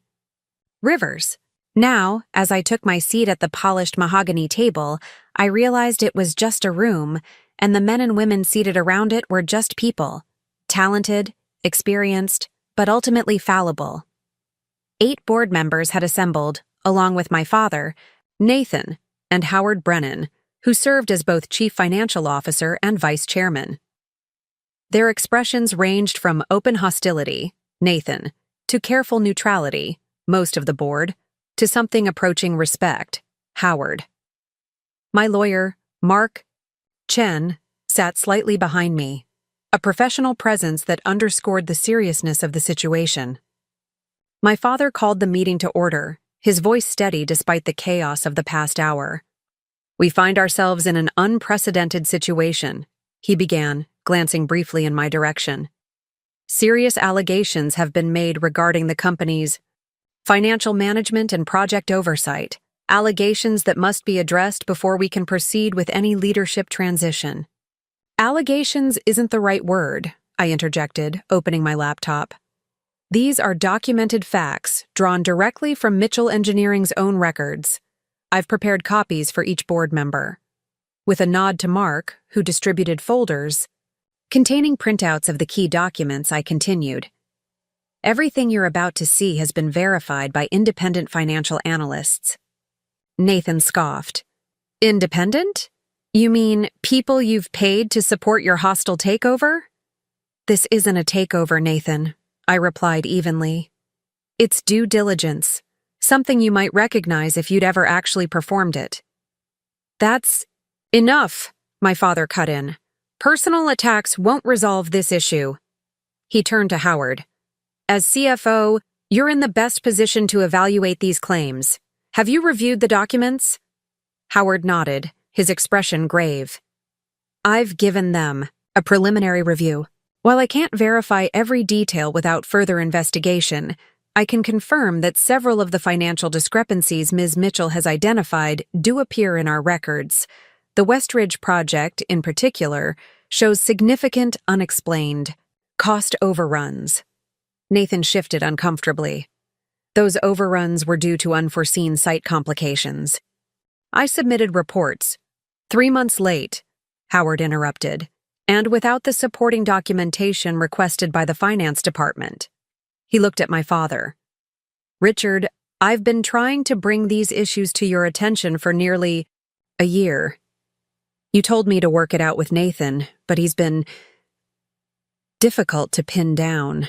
rivers. Now, as I took my seat at the polished mahogany table, I realized it was just a room, and the men and women seated around it were just people, talented, experienced, but ultimately fallible. 8 board members had assembled, along with my father, Nathan, and Howard Brennan, who served as both chief financial officer and vice chairman. Their expressions ranged from open hostility, Nathan, to careful neutrality, most of the board, to something approaching respect, Howard. My lawyer, Mark Chen, sat slightly behind me, a professional presence that underscored the seriousness of the situation. My father called the meeting to order, his voice steady despite the chaos of the past hour. "We find ourselves in an unprecedented situation," he began, glancing briefly in my direction. "Serious allegations have been made regarding the company's financial management and project oversight, allegations that must be addressed before we can proceed with any leadership transition." "Allegations isn't the right word," I interjected, opening my laptop. "These are documented facts drawn directly from Mitchell Engineering's own records. I've prepared copies for each board member." With a nod to Mark, who distributed folders containing printouts of the key documents, I continued. "Everything you're about to see has been verified by independent financial analysts." Nathan scoffed. "Independent? You mean people you've paid to support your hostile takeover?" This isn't a takeover, Nathan, I replied evenly. It's due diligence, something you might recognize if you'd ever actually performed it. That's enough, my father cut in. Personal attacks won't resolve this issue. He turned to Howard. As CFO, you're in the best position to evaluate these claims. Have you reviewed the documents? Howard nodded, his expression grave. I've given them a preliminary review. While I can't verify every detail without further investigation, I can confirm that several of the financial discrepancies Ms. Mitchell has identified do appear in our records. The Westridge project, in particular, shows significant unexplained cost overruns. Nathan shifted uncomfortably. Those overruns were due to unforeseen site complications. I submitted reports. 3 months late, Howard interrupted, and without the supporting documentation requested by the finance department. He looked at my father. Richard, I've been trying to bring these issues to your attention for nearly a year. You told me to work it out with Nathan, but he's been difficult to pin down.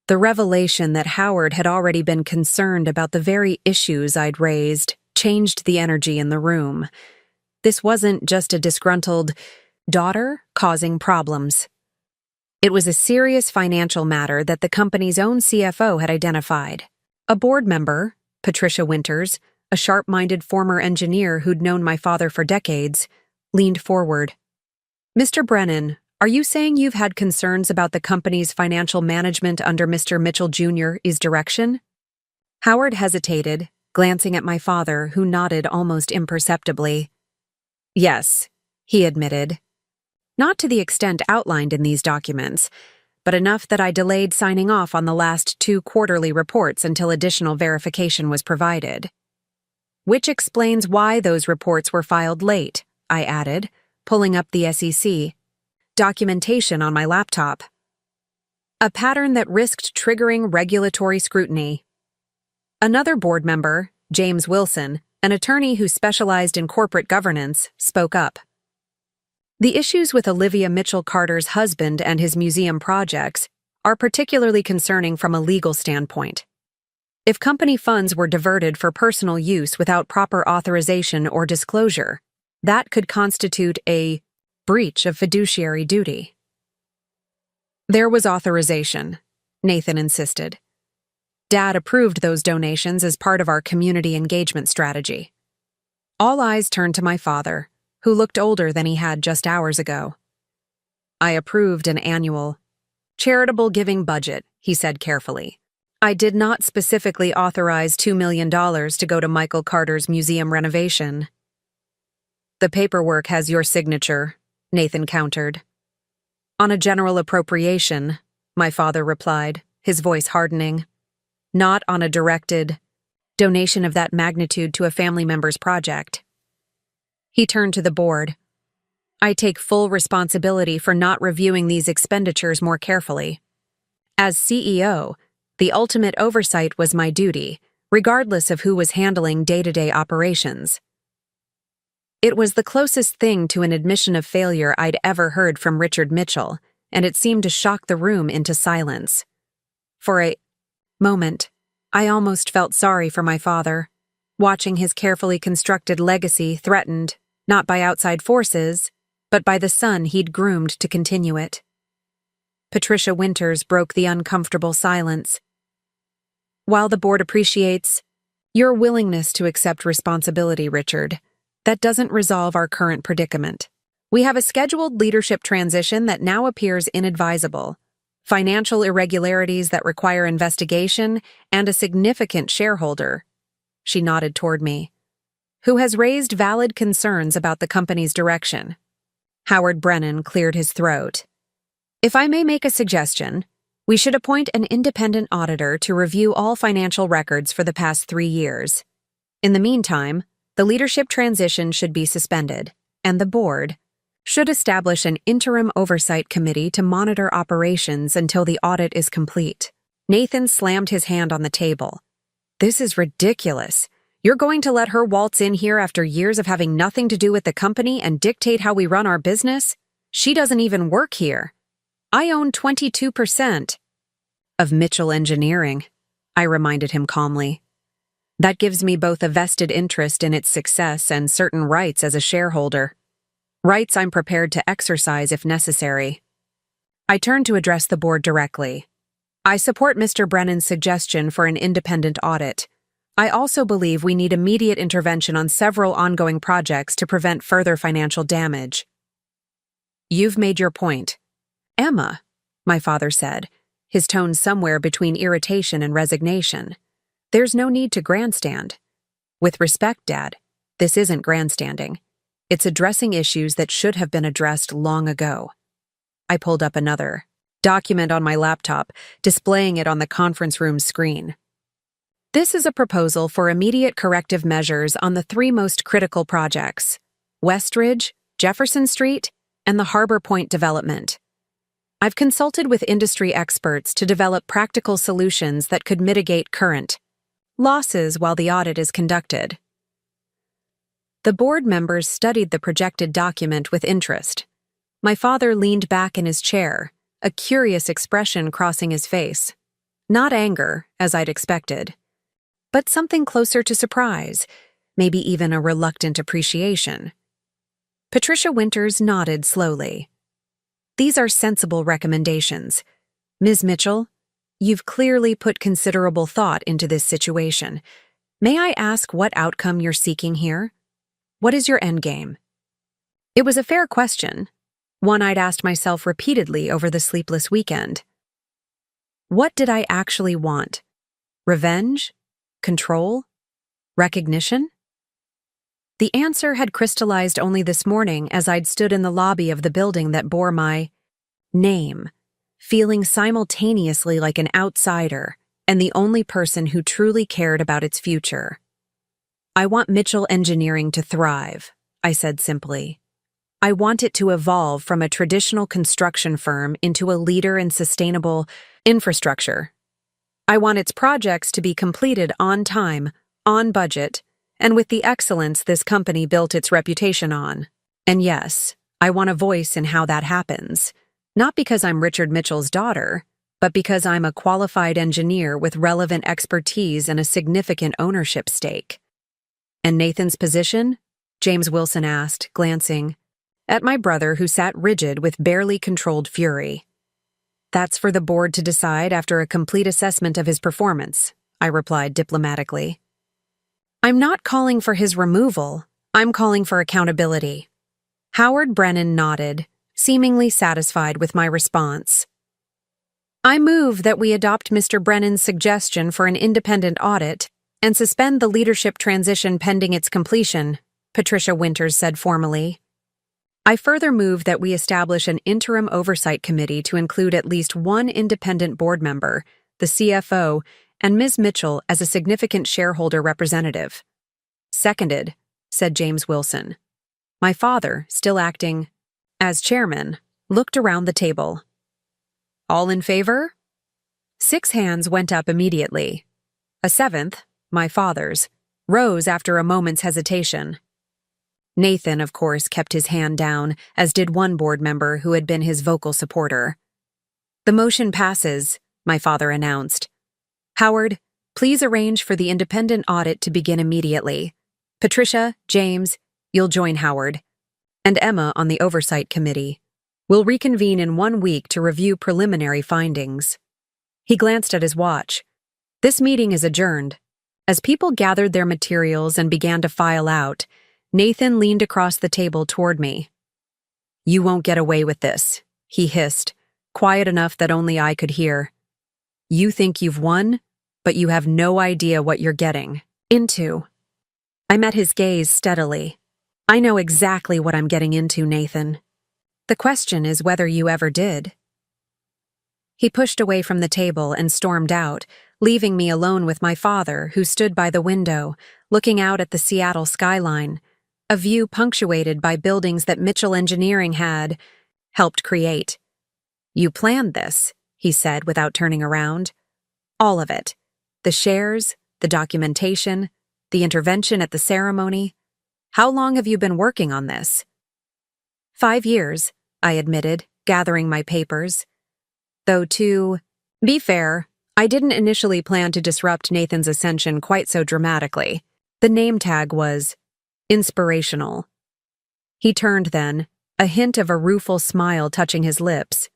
The revelation that Howard had already been concerned about the very issues I'd raised changed the energy in the room. This wasn't just a disgruntled daughter causing problems. It was a serious financial matter that the company's own CFO had identified. A board member, Patricia Winters, a sharp-minded former engineer who'd known my father for decades, leaned forward. Mr. Brennan, are you saying you've had concerns about the company's financial management under Mr. Mitchell Jr.'s direction? Howard hesitated, glancing at my father, who nodded almost imperceptibly. Yes, he admitted. Not to the extent outlined in these documents, but enough that I delayed signing off on the last 2 quarterly reports until additional verification was provided. Which explains why those reports were filed late, I added, pulling up the SEC documentation on my laptop. A pattern that risked triggering regulatory scrutiny. Another board member, James Wilson, an attorney who specialized in corporate governance, spoke up. The issues with Olivia Mitchell Carter's husband and his museum projects are particularly concerning from a legal standpoint. If company funds were diverted for personal use without proper authorization or disclosure, that could constitute a breach of fiduciary duty. There was authorization, Nathan insisted. Dad approved those donations as part of our community engagement strategy. All eyes turned to my father, who looked older than he had just hours ago. I approved an annual charitable giving budget, he said carefully. I did not specifically authorize $2 million to go to Michael Carter's museum renovation. The paperwork has your signature, Nathan countered. On a general appropriation, my father replied, his voice hardening. Not on a directed donation of that magnitude to a family member's project. He turned to the board. I take full responsibility for not reviewing these expenditures more carefully. As CEO, the ultimate oversight was my duty, regardless of who was handling day-to-day operations. It was the closest thing to an admission of failure I'd ever heard from Richard Mitchell, and it seemed to shock the room into silence. For a moment, I almost felt sorry for my father, watching his carefully constructed legacy threatened, not by outside forces, but by the son he'd groomed to continue it. Patricia Winters broke the uncomfortable silence. While the board appreciates your willingness to accept responsibility, Richard, that doesn't resolve our current predicament. We have a scheduled leadership transition that now appears inadvisable, financial irregularities that require investigation, and a significant shareholder, she nodded toward me, who has raised valid concerns about the company's direction. Howard Brennan cleared his throat. If I may make a suggestion, we should appoint an independent auditor to review all financial records for the past 3 years. In the meantime, the leadership transition should be suspended, and the board should establish an interim oversight committee to monitor operations until the audit is complete. Nathan slammed his hand on the table. This is ridiculous. You're going to let her waltz in here after years of having nothing to do with the company and dictate how we run our business? She doesn't even work here. I own 22% of Mitchell Engineering, I reminded him calmly. That gives me both a vested interest in its success and certain rights as a shareholder. Rights I'm prepared to exercise if necessary. I turned to address the board directly. I support Mr. Brennan's suggestion for an independent audit. I also believe we need immediate intervention on several ongoing projects to prevent further financial damage. You've made your point. Emma, my father said, his tone somewhere between irritation and resignation. There's no need to grandstand. With respect, Dad, this isn't grandstanding. It's addressing issues that should have been addressed long ago. I pulled up another document on my laptop, displaying it on the conference room screen. This is a proposal for immediate corrective measures on the three most critical projects: Westridge, Jefferson Street, and the Harbor Point development. I've consulted with industry experts to develop practical solutions that could mitigate current losses while the audit is conducted. The board members studied the projected document with interest. My father leaned back in his chair, a curious expression crossing his face. Not anger, as I'd expected, but something closer to surprise, maybe even a reluctant appreciation. Patricia Winters nodded slowly. These are sensible recommendations. Ms. Mitchell, you've clearly put considerable thought into this situation. May I ask what outcome you're seeking here? What is your endgame? It was a fair question, one I'd asked myself repeatedly over the sleepless weekend. What did I actually want? Revenge? Control? Recognition? The answer had crystallized only this morning as I'd stood in the lobby of the building that bore my name, feeling simultaneously like an outsider and the only person who truly cared about its future. I want Mitchell Engineering to thrive, I said simply. I want it to evolve from a traditional construction firm into a leader in sustainable infrastructure. I want its projects to be completed on time, on budget, and with the excellence this company built its reputation on. And yes, I want a voice in how that happens, not because I'm Richard Mitchell's daughter, but because I'm a qualified engineer with relevant expertise and a significant ownership stake. And Nathan's position? James Wilson asked, glancing at my brother who sat rigid with barely controlled fury. That's for the board to decide after a complete assessment of his performance, I replied diplomatically. I'm not calling for his removal, I'm calling for accountability. Howard Brennan nodded, seemingly satisfied with my response. I move that we adopt Mr. Brennan's suggestion for an independent audit and suspend the leadership transition pending its completion, Patricia Winters said formally. I further move that we establish an interim oversight committee to include at least one independent board member, the CFO, and Ms. Mitchell as a significant shareholder representative. Seconded, said James Wilson. My father, still acting as chairman, looked around the table. All in favor? 6 hands went up immediately. A seventh, my father's, rose after a moment's hesitation. Nathan, of course, kept his hand down, as did one board member who had been his vocal supporter. The motion passes, my father announced. Howard, please arrange for the independent audit to begin immediately. Patricia, James, you'll join Howard. And Emma on the oversight committee. We'll reconvene in 1 week to review preliminary findings. He glanced at his watch. This meeting is adjourned. As people gathered their materials and began to file out, Nathan leaned across the table toward me. You won't get away with this, he hissed, quiet enough that only I could hear. You think you've won, but you have no idea what you're getting into. I met his gaze steadily. I know exactly what I'm getting into, Nathan. The question is whether you ever did. He pushed away from the table and stormed out, leaving me alone with my father, who stood by the window, looking out at the Seattle skyline, a view punctuated by buildings that Mitchell Engineering had helped create. You planned this, he said without turning around. All of it. The shares, the documentation, the intervention at the ceremony. How long have you been working on this? 5 years, I admitted, gathering my papers. Though to be fair, I didn't initially plan to disrupt Nathan's ascension quite so dramatically. The name tag was inspirational. He turned then, a hint of a rueful smile touching his lips.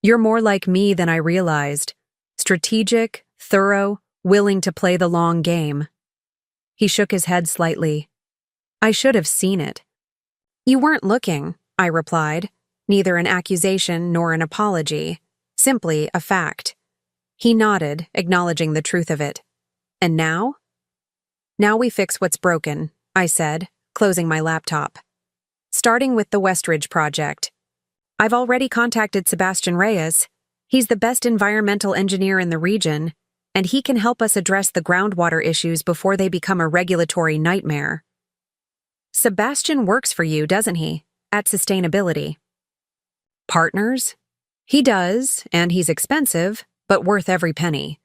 You're more like me than I realized. Strategic, thorough, willing to play the long game. He shook his head slightly. I should have seen it. You weren't looking, I replied, neither an accusation nor an apology, simply a fact. He nodded, acknowledging the truth of it. And now? Now we fix what's broken, I said, closing my laptop. Starting with the Westridge project. I've already contacted Sebastian Reyes. He's the best environmental engineer in the region, and he can help us address the groundwater issues before they become a regulatory nightmare. Sebastian works for you, doesn't he, at Sustainability? Partners? He does, and he's expensive, but worth every penny.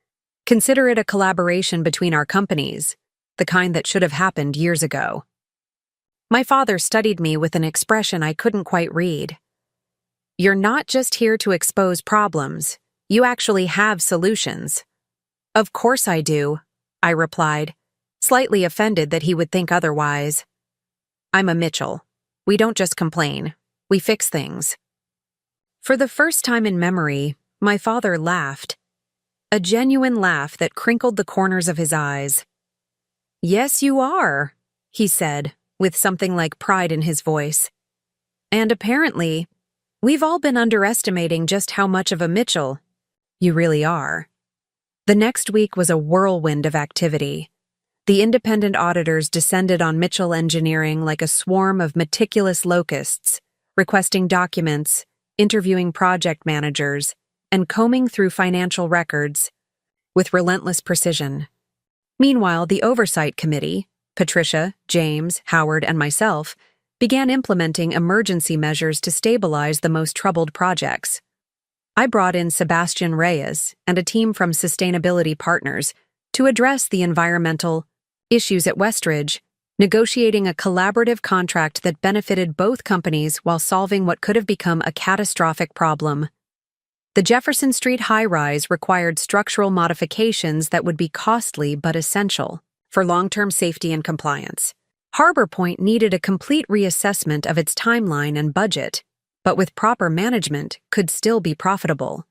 Consider it a collaboration between our companies, the kind that should have happened years ago. My father studied me with an expression I couldn't quite read. You're not just here to expose problems, you actually have solutions. Of course I do, I replied, slightly offended that he would think otherwise. I'm a Mitchell. We don't just complain, we fix things. For the first time in memory, my father laughed. A genuine laugh that crinkled the corners of his eyes. Yes, you are, he said, with something like pride in his voice. And apparently, we've all been underestimating just how much of a Mitchell you really are. The next week was a whirlwind of activity. The independent auditors descended on Mitchell Engineering like a swarm of meticulous locusts, requesting documents, interviewing project managers, and combing through financial records with relentless precision. Meanwhile, the Oversight Committee, Patricia, James, Howard, and myself, began implementing emergency measures to stabilize the most troubled projects. I brought in Sebastian Reyes and a team from Sustainability Partners to address the environmental issues at Westridge, negotiating a collaborative contract that benefited both companies while solving what could have become a catastrophic problem. The Jefferson Street high-rise required structural modifications that would be costly but essential for long-term safety and compliance. Harbor Point needed a complete reassessment of its timeline and budget, but with proper management could still be profitable.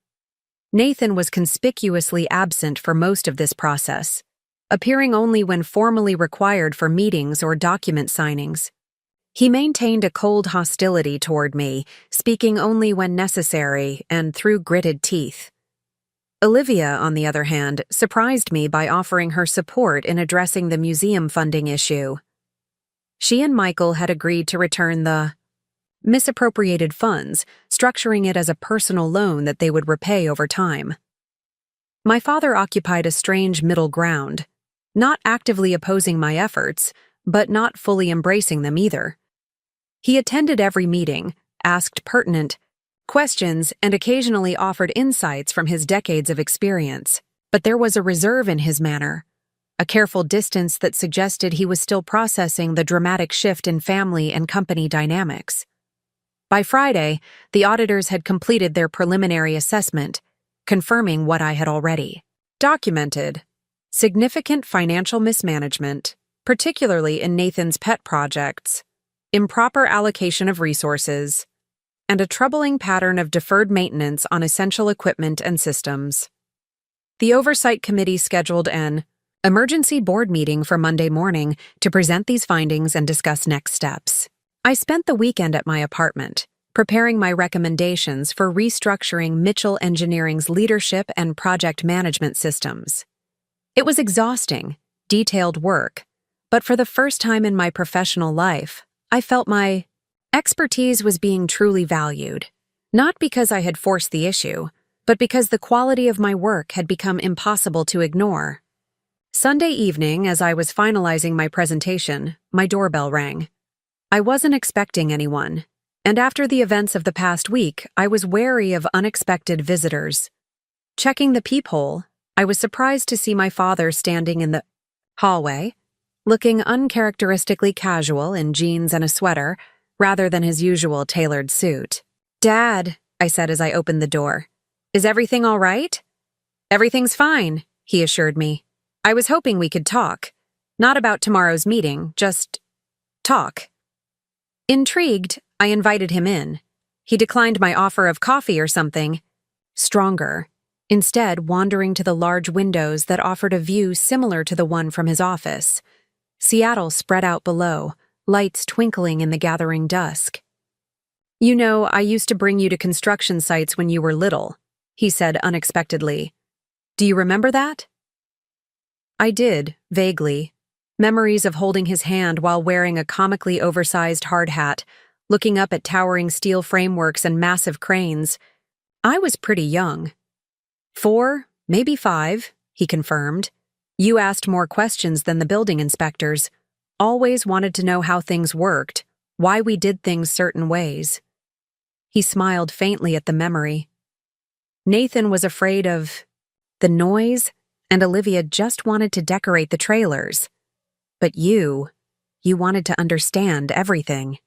Nathan was conspicuously absent for most of this process, appearing only when formally required for meetings or document signings. He maintained a cold hostility toward me, speaking only when necessary and through gritted teeth. Olivia, on the other hand, surprised me by offering her support in addressing the museum funding issue. She and Michael had agreed to return the misappropriated funds, structuring it as a personal loan that they would repay over time. My father occupied a strange middle ground, not actively opposing my efforts, but not fully embracing them either. He attended every meeting, asked pertinent questions, and occasionally offered insights from his decades of experience, but there was a reserve in his manner, a careful distance that suggested he was still processing the dramatic shift in family and company dynamics. By Friday, the auditors had completed their preliminary assessment, confirming what I had already documented: significant financial mismanagement, particularly in Nathan's pet projects, improper allocation of resources, and a troubling pattern of deferred maintenance on essential equipment and systems. The Oversight Committee scheduled an emergency board meeting for Monday morning to present these findings and discuss next steps. I spent the weekend at my apartment, preparing my recommendations for restructuring Mitchell Engineering's leadership and project management systems. It was exhausting, detailed work, but for the first time in my professional life, I felt my expertise was being truly valued, not because I had forced the issue, but because the quality of my work had become impossible to ignore. Sunday evening, as I was finalizing my presentation, my doorbell rang. I wasn't expecting anyone, and after the events of the past week, I was wary of unexpected visitors. Checking the peephole, I was surprised to see my father standing in the hallway, looking uncharacteristically casual in jeans and a sweater, rather than his usual tailored suit. "Dad," I said as I opened the door, Is everything all right? Everything's fine, he assured me. I was hoping we could talk. Not about tomorrow's meeting, just talk. Intrigued, I invited him in. He declined my offer of coffee or something stronger, instead wandering to the large windows that offered a view similar to the one from his office. Seattle spread out below, lights twinkling in the gathering dusk. You know, I used to bring you to construction sites when you were little, he said unexpectedly. Do you remember that? I did, vaguely. Memories of holding his hand while wearing a comically oversized hard hat, looking up at towering steel frameworks and massive cranes. I was pretty young. 4, maybe 5, he confirmed. You asked more questions than the building inspectors. Always wanted to know how things worked, why we did things certain ways. He smiled faintly at the memory. Nathan was afraid of the noise, and Olivia just wanted to decorate the trailers. But you wanted to understand everything.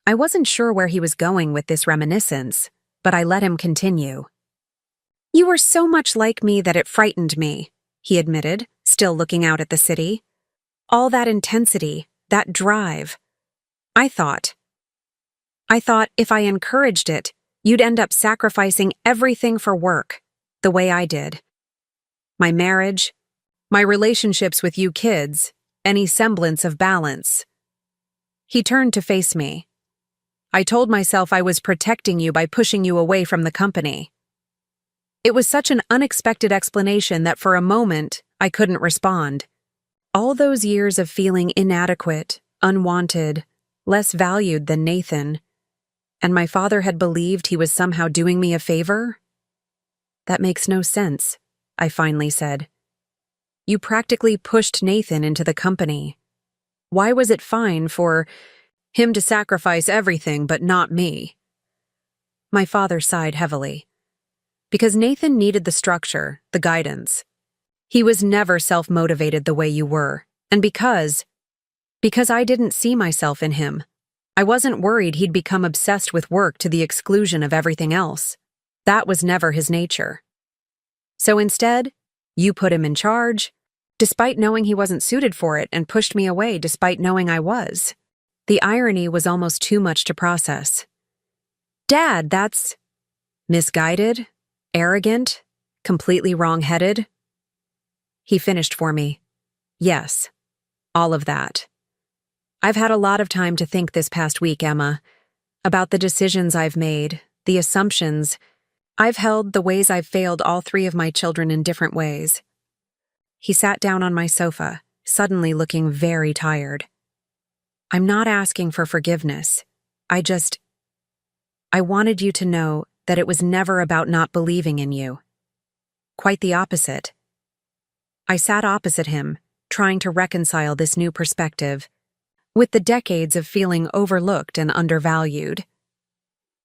I wasn't sure where he was going with this reminiscence, but I let him continue. You were so much like me that it frightened me, he admitted, still looking out at the city. All that intensity, that drive. I thought if I encouraged it, you'd end up sacrificing everything for work, the way I did. My marriage, my relationships with you kids, any semblance of balance. He turned to face me. I told myself I was protecting you by pushing you away from the company. It was such an unexpected explanation that for a moment I couldn't respond. All those years of feeling inadequate, unwanted, less valued than Nathan, and my father had believed he was somehow doing me a favor? That makes no sense, I finally said. You practically pushed Nathan into the company. Why was it fine for him to sacrifice everything but not me? My father sighed heavily. Because Nathan needed the structure, the guidance. He was never self-motivated the way you were, and because I didn't see myself in him. I wasn't worried he'd become obsessed with work to the exclusion of everything else. That was never his nature. So instead, you put him in charge, despite knowing he wasn't suited for it, and pushed me away despite knowing I was. The irony was almost too much to process. Dad, that's misguided, arrogant, completely wrong-headed. He finished for me. Yes, all of that. I've had a lot of time to think this past week, Emma, about the decisions I've made, the assumptions I've held, the ways I've failed all 3 of my children in different ways. He sat down on my sofa, suddenly looking very tired. I'm not asking for forgiveness. I wanted you to know that it was never about not believing in you. Quite the opposite. I sat opposite him, trying to reconcile this new perspective with the decades of feeling overlooked and undervalued.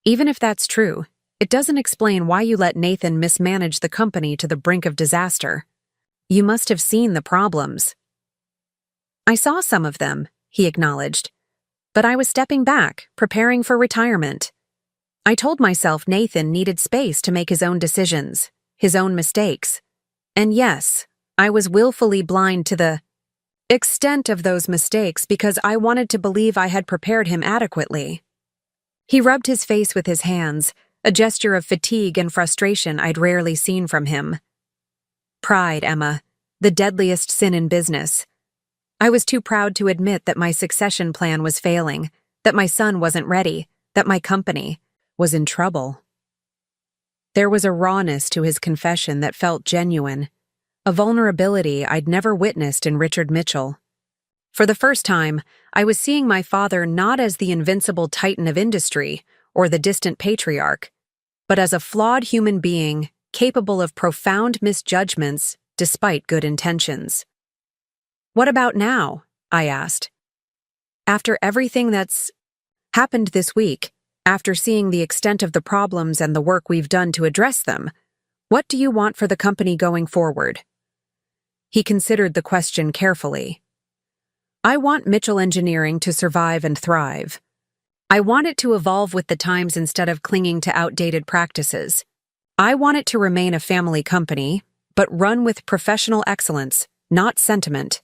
Even if that's true, it doesn't explain why you let Nathan mismanage the company to the brink of disaster. You must have seen the problems. I saw some of them, he acknowledged, but I was stepping back, preparing for retirement. I told myself Nathan needed space to make his own decisions, his own mistakes. And yes, I was willfully blind to the extent of those mistakes because I wanted to believe I had prepared him adequately. He rubbed his face with his hands, a gesture of fatigue and frustration I'd rarely seen from him. Pride, Emma, the deadliest sin in business. I was too proud to admit that my succession plan was failing, that my son wasn't ready, that my company was in trouble. There was a rawness to his confession that felt genuine, a vulnerability I'd never witnessed in Richard Mitchell. For the first time, I was seeing my father not as the invincible titan of industry or the distant patriarch, but as a flawed human being capable of profound misjudgments despite good intentions. What about now? I asked. After everything that's happened this week, after seeing the extent of the problems and the work we've done to address them, what do you want for the company going forward? He considered the question carefully. I want Mitchell Engineering to survive and thrive. I want it to evolve with the times instead of clinging to outdated practices. I want it to remain a family company, but run with professional excellence, not sentiment.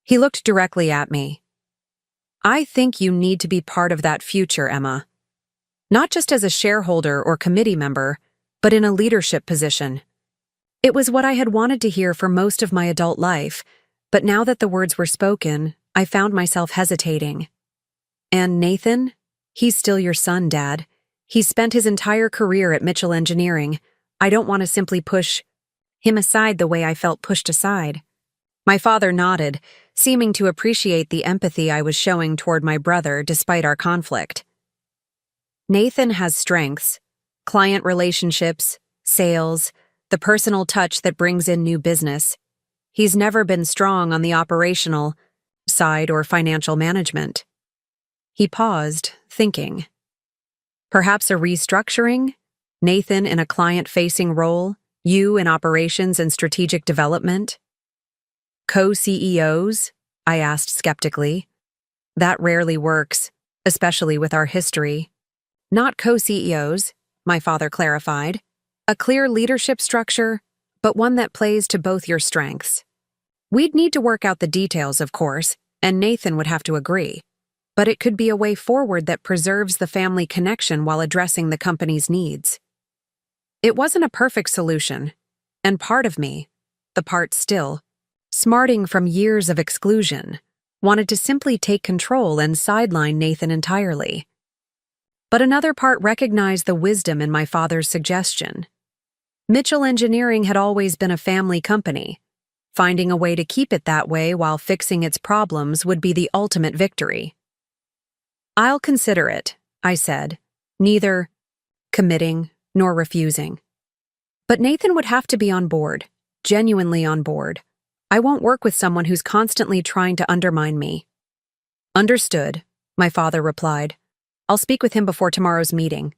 He looked directly at me. I think you need to be part of that future, Emma. Not just as a shareholder or committee member, but in a leadership position. It was what I had wanted to hear for most of my adult life, but now that the words were spoken, I found myself hesitating. And Nathan? He's still your son, Dad. He's spent his entire career at Mitchell Engineering. I don't want to simply push him aside the way I felt pushed aside. My father nodded, seeming to appreciate the empathy I was showing toward my brother despite our conflict. Nathan has strengths, client relationships, sales, the personal touch that brings in new business. He's never been strong on the operational side or financial management. He paused, thinking. Perhaps a restructuring? Nathan in a client-facing role, you in operations and strategic development? Co-CEOs? I asked skeptically. That rarely works, especially with our history. Not co-CEOs, my father clarified. A clear leadership structure, but one that plays to both your strengths. We'd need to work out the details, of course, and Nathan would have to agree. But it could be a way forward that preserves the family connection while addressing the company's needs. It wasn't a perfect solution, and part of me, the part still, smarting from years of exclusion, wanted to simply take control and sideline Nathan entirely. But another part recognized the wisdom in my father's suggestion. Mitchell Engineering had always been a family company. Finding a way to keep it that way while fixing its problems would be the ultimate victory. I'll consider it, I said, neither committing nor refusing. But Nathan would have to be on board, genuinely on board. I won't work with someone who's constantly trying to undermine me. Understood, my father replied. I'll speak with him before tomorrow's meeting.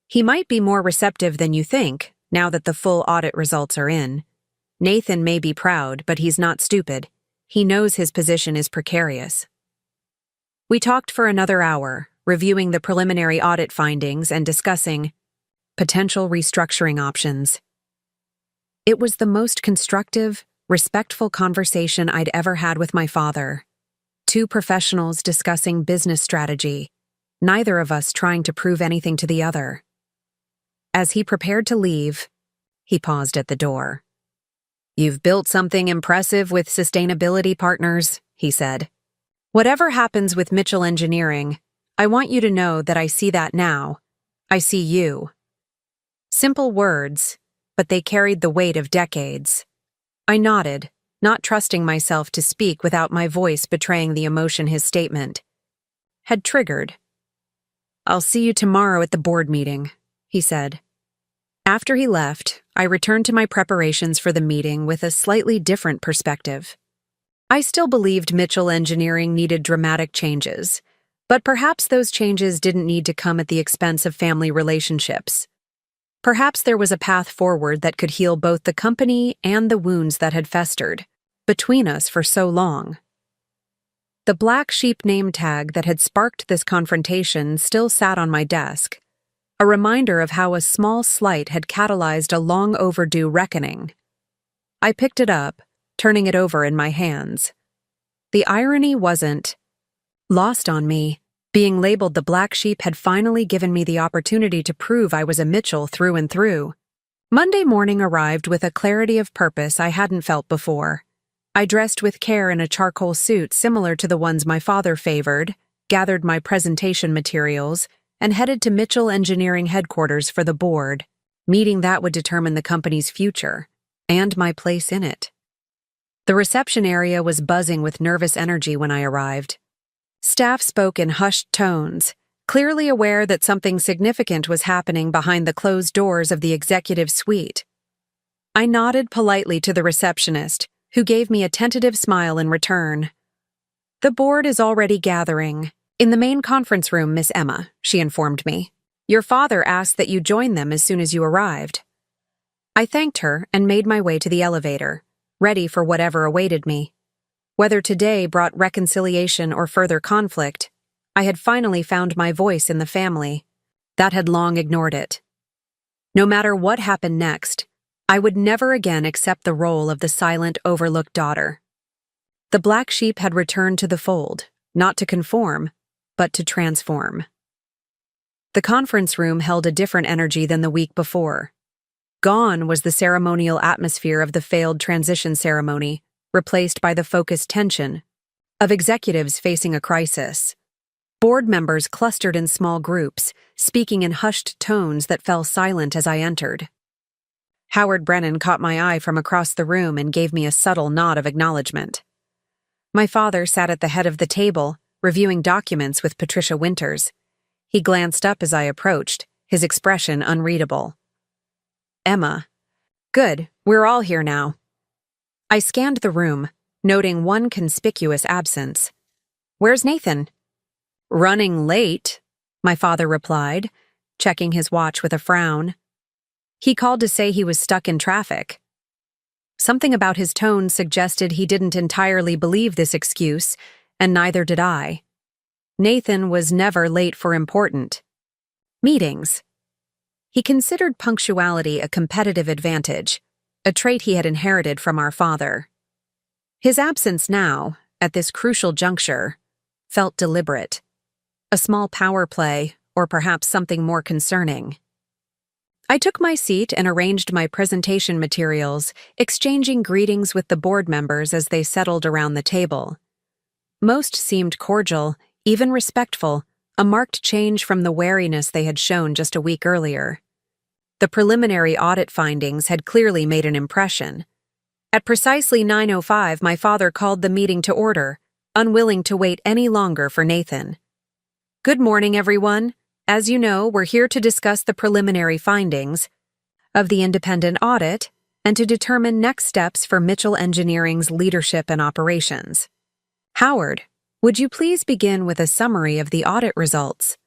He might be more receptive than you think, now that the full audit results are in. Nathan may be proud, but he's not stupid. He knows his position is precarious. We talked for another hour, reviewing the preliminary audit findings and discussing potential restructuring options. It was the most constructive, respectful conversation I'd ever had with my father. Two professionals discussing business strategy, neither of us trying to prove anything to the other. As he prepared to leave, he paused at the door. You've built something impressive with sustainability partners, he said. Whatever happens with Mitchell Engineering, I want you to know that I see that now. I see you. Simple words, but they carried the weight of decades. I nodded, not trusting myself to speak without my voice betraying the emotion his statement had triggered. I'll see you tomorrow at the board meeting, he said. After he left, I returned to my preparations for the meeting with a slightly different perspective. I still believed Mitchell Engineering needed dramatic changes, but perhaps those changes didn't need to come at the expense of family relationships. Perhaps there was a path forward that could heal both the company and the wounds that had festered between us for so long. The black sheep name tag that had sparked this confrontation still sat on my desk, a reminder of how a small slight had catalyzed a long-overdue reckoning. I picked it up, turning it over in my hands. The irony wasn't lost on me. Being labeled the black sheep had finally given me the opportunity to prove I was a Mitchell through and through. Monday morning arrived with a clarity of purpose I hadn't felt before. I dressed with care in a charcoal suit similar to the ones my father favored, gathered my presentation materials, and headed to Mitchell Engineering headquarters for the board, meeting that would determine the company's future, and my place in it. The reception area was buzzing with nervous energy when I arrived. Staff spoke in hushed tones, clearly aware that something significant was happening behind the closed doors of the executive suite. I nodded politely to the receptionist, who gave me a tentative smile in return. The board is already gathering. In the main conference room, Miss Emma, she informed me. Your father asked that you join them as soon as you arrived. I thanked her and made my way to the elevator, ready for whatever awaited me. Whether today brought reconciliation or further conflict, I had finally found my voice in the family that had long ignored it. No matter what happened next, I would never again accept the role of the silent, overlooked daughter. The black sheep had returned to the fold, not to conform, but to transform. The conference room held a different energy than the week before. Gone was the ceremonial atmosphere of the failed transition ceremony, replaced by the focused tension of executives facing a crisis. Board members clustered in small groups, speaking in hushed tones that fell silent as I entered. Howard Brennan caught my eye from across the room and gave me a subtle nod of acknowledgement. My father sat at the head of the table, reviewing documents with Patricia Winters. He glanced up as I approached, his expression unreadable. Emma. Good, we're all here now. I scanned the room, noting one conspicuous absence. Where's Nathan? Running late, my father replied, checking his watch with a frown. He called to say he was stuck in traffic. Something about his tone suggested he didn't entirely believe this excuse, and neither did I. Nathan was never late for important meetings. He considered punctuality a competitive advantage, a trait he had inherited from our father. His absence now, at this crucial juncture, felt deliberate. A small power play, or perhaps something more concerning. I took my seat and arranged my presentation materials, exchanging greetings with the board members as they settled around the table. Most seemed cordial, even respectful, a marked change from the wariness they had shown just a week earlier. The preliminary audit findings had clearly made an impression. At precisely 9:05, my father called the meeting to order, unwilling to wait any longer for Nathan. Good morning, everyone. As you know, we're here to discuss the preliminary findings of the independent audit and to determine next steps for Mitchell Engineering's leadership and operations. Howard, would you please begin with a summary of the audit results?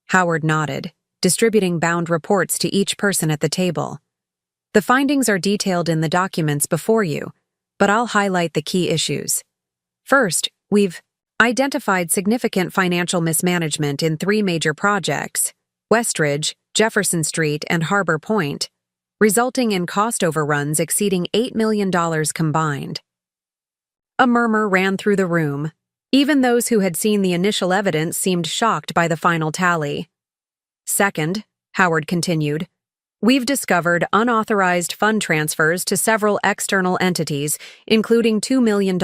Howard nodded, distributing bound reports to each person at the table. The findings are detailed in the documents before you, but I'll highlight the key issues. First, we've identified significant financial mismanagement in 3 major projects, Westridge, Jefferson Street, and Harbor Point, resulting in cost overruns exceeding $8 million combined. A murmur ran through the room. Even those who had seen the initial evidence seemed shocked by the final tally. Second, Howard continued, we've discovered unauthorized fund transfers to several external entities, including $2 million,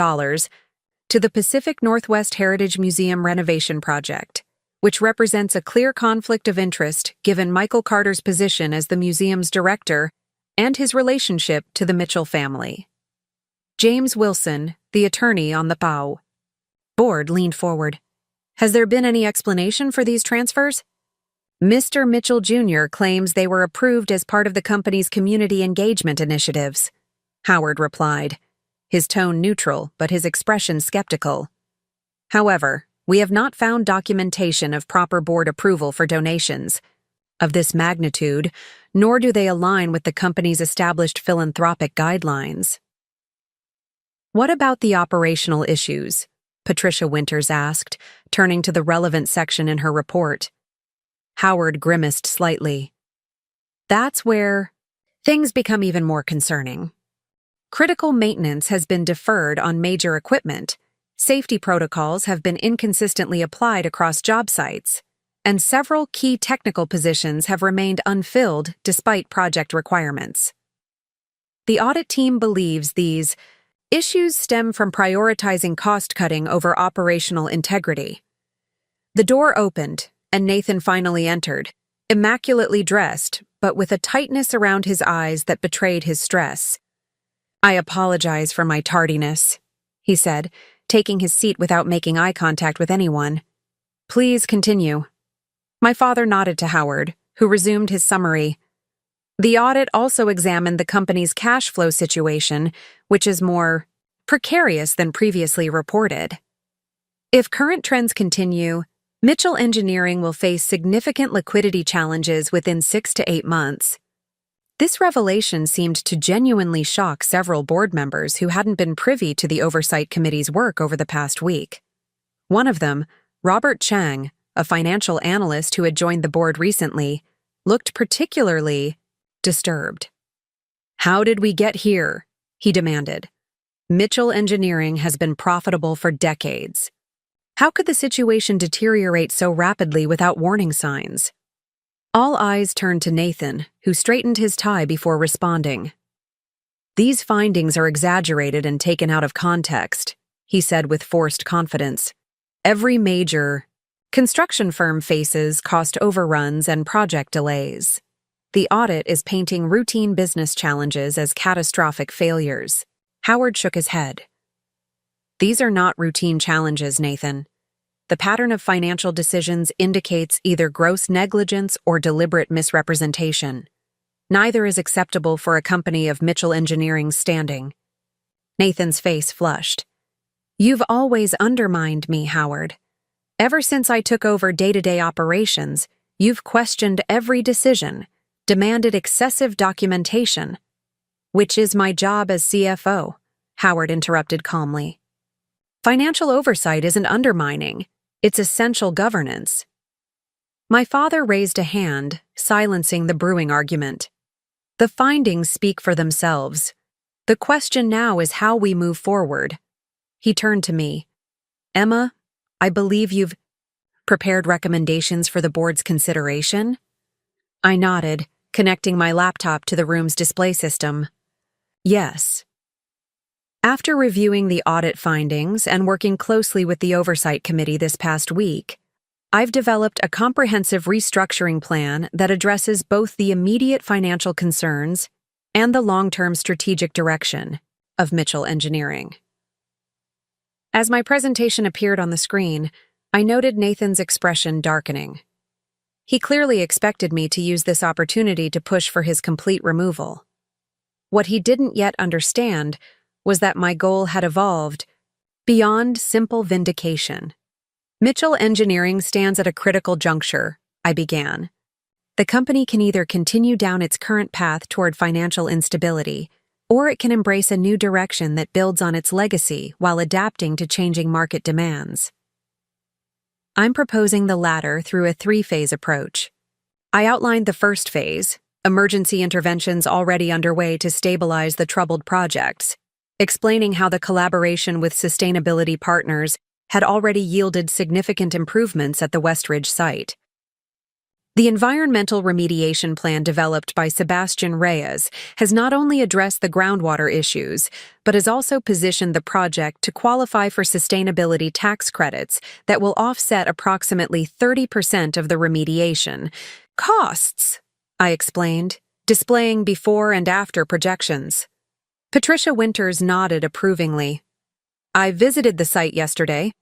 to the Pacific Northwest Heritage Museum renovation project, which represents a clear conflict of interest given Michael Carter's position as the museum's director and his relationship to the Mitchell family. James Wilson, the attorney on the POW. Board leaned forward. Has there been any explanation for these transfers? Mr. Mitchell Jr. claims they were approved as part of the company's community engagement initiatives, Howard replied, his tone neutral but his expression skeptical. However, we have not found documentation of proper board approval for donations of this magnitude, nor do they align with the company's established philanthropic guidelines. What about the operational issues? Patricia Winters asked, turning to the relevant section in her report. Howard grimaced slightly. That's where things become even more concerning. Critical maintenance has been deferred on major equipment, safety protocols have been inconsistently applied across job sites, and several key technical positions have remained unfilled despite project requirements. The audit team believes these issues stem from prioritizing cost-cutting over operational integrity. The door opened, and Nathan finally entered, immaculately dressed, but with a tightness around his eyes that betrayed his stress. I apologize for my tardiness, he said, taking his seat without making eye contact with anyone. Please continue. My father nodded to Howard, who resumed his summary. The audit also examined the company's cash flow situation, which is more precarious than previously reported. If current trends continue, Mitchell Engineering will face significant liquidity challenges within 6 to 8 months. This revelation seemed to genuinely shock several board members who hadn't been privy to the Oversight Committee's work over the past week. One of them, Robert Chang, a financial analyst who had joined the board recently, looked particularly disturbed. "How did we get here?" he demanded. "Mitchell Engineering has been profitable for decades. How could the situation deteriorate so rapidly without warning signs?" All eyes turned to Nathan, who straightened his tie before responding. "These findings are exaggerated and taken out of context," he said with forced confidence. "Every major construction firm faces cost overruns and project delays. The audit is painting routine business challenges as catastrophic failures." Howard shook his head. "These are not routine challenges, Nathan. The pattern of financial decisions indicates either gross negligence or deliberate misrepresentation. Neither is acceptable for a company of Mitchell Engineering's standing." Nathan's face flushed. "You've always undermined me, Howard. Ever since I took over day-to-day operations, you've questioned every decision, demanded excessive documentation." "Which is my job as CFO," Howard interrupted calmly. "Financial oversight isn't undermining. It's essential governance." My father raised a hand, silencing the brewing argument. "The findings speak for themselves. The question now is how we move forward." He turned to me. "Emma, I believe you've prepared recommendations for the board's consideration?" I nodded, connecting my laptop to the room's display system. "Yes." After reviewing the audit findings and working closely with the Oversight Committee this past week, I've developed a comprehensive restructuring plan that addresses both the immediate financial concerns and the long-term strategic direction of Mitchell Engineering. As my presentation appeared on the screen, I noted Nathan's expression darkening. He clearly expected me to use this opportunity to push for his complete removal. What he didn't yet understand was that my goal had evolved beyond simple vindication. "Mitchell Engineering stands at a critical juncture," I began. "The company can either continue down its current path toward financial instability, or it can embrace a new direction that builds on its legacy while adapting to changing market demands. I'm proposing the latter through a three-phase approach. I outlined the first phase, emergency interventions already underway to stabilize the troubled projects, explaining how the collaboration with sustainability partners had already yielded significant improvements at the Westridge site. The environmental remediation plan developed by Sebastian Reyes has not only addressed the groundwater issues, but has also positioned the project to qualify for sustainability tax credits that will offset approximately 30% of the remediation costs, I explained, displaying before and after projections. Patricia Winters nodded approvingly. "I visited the site yesterday.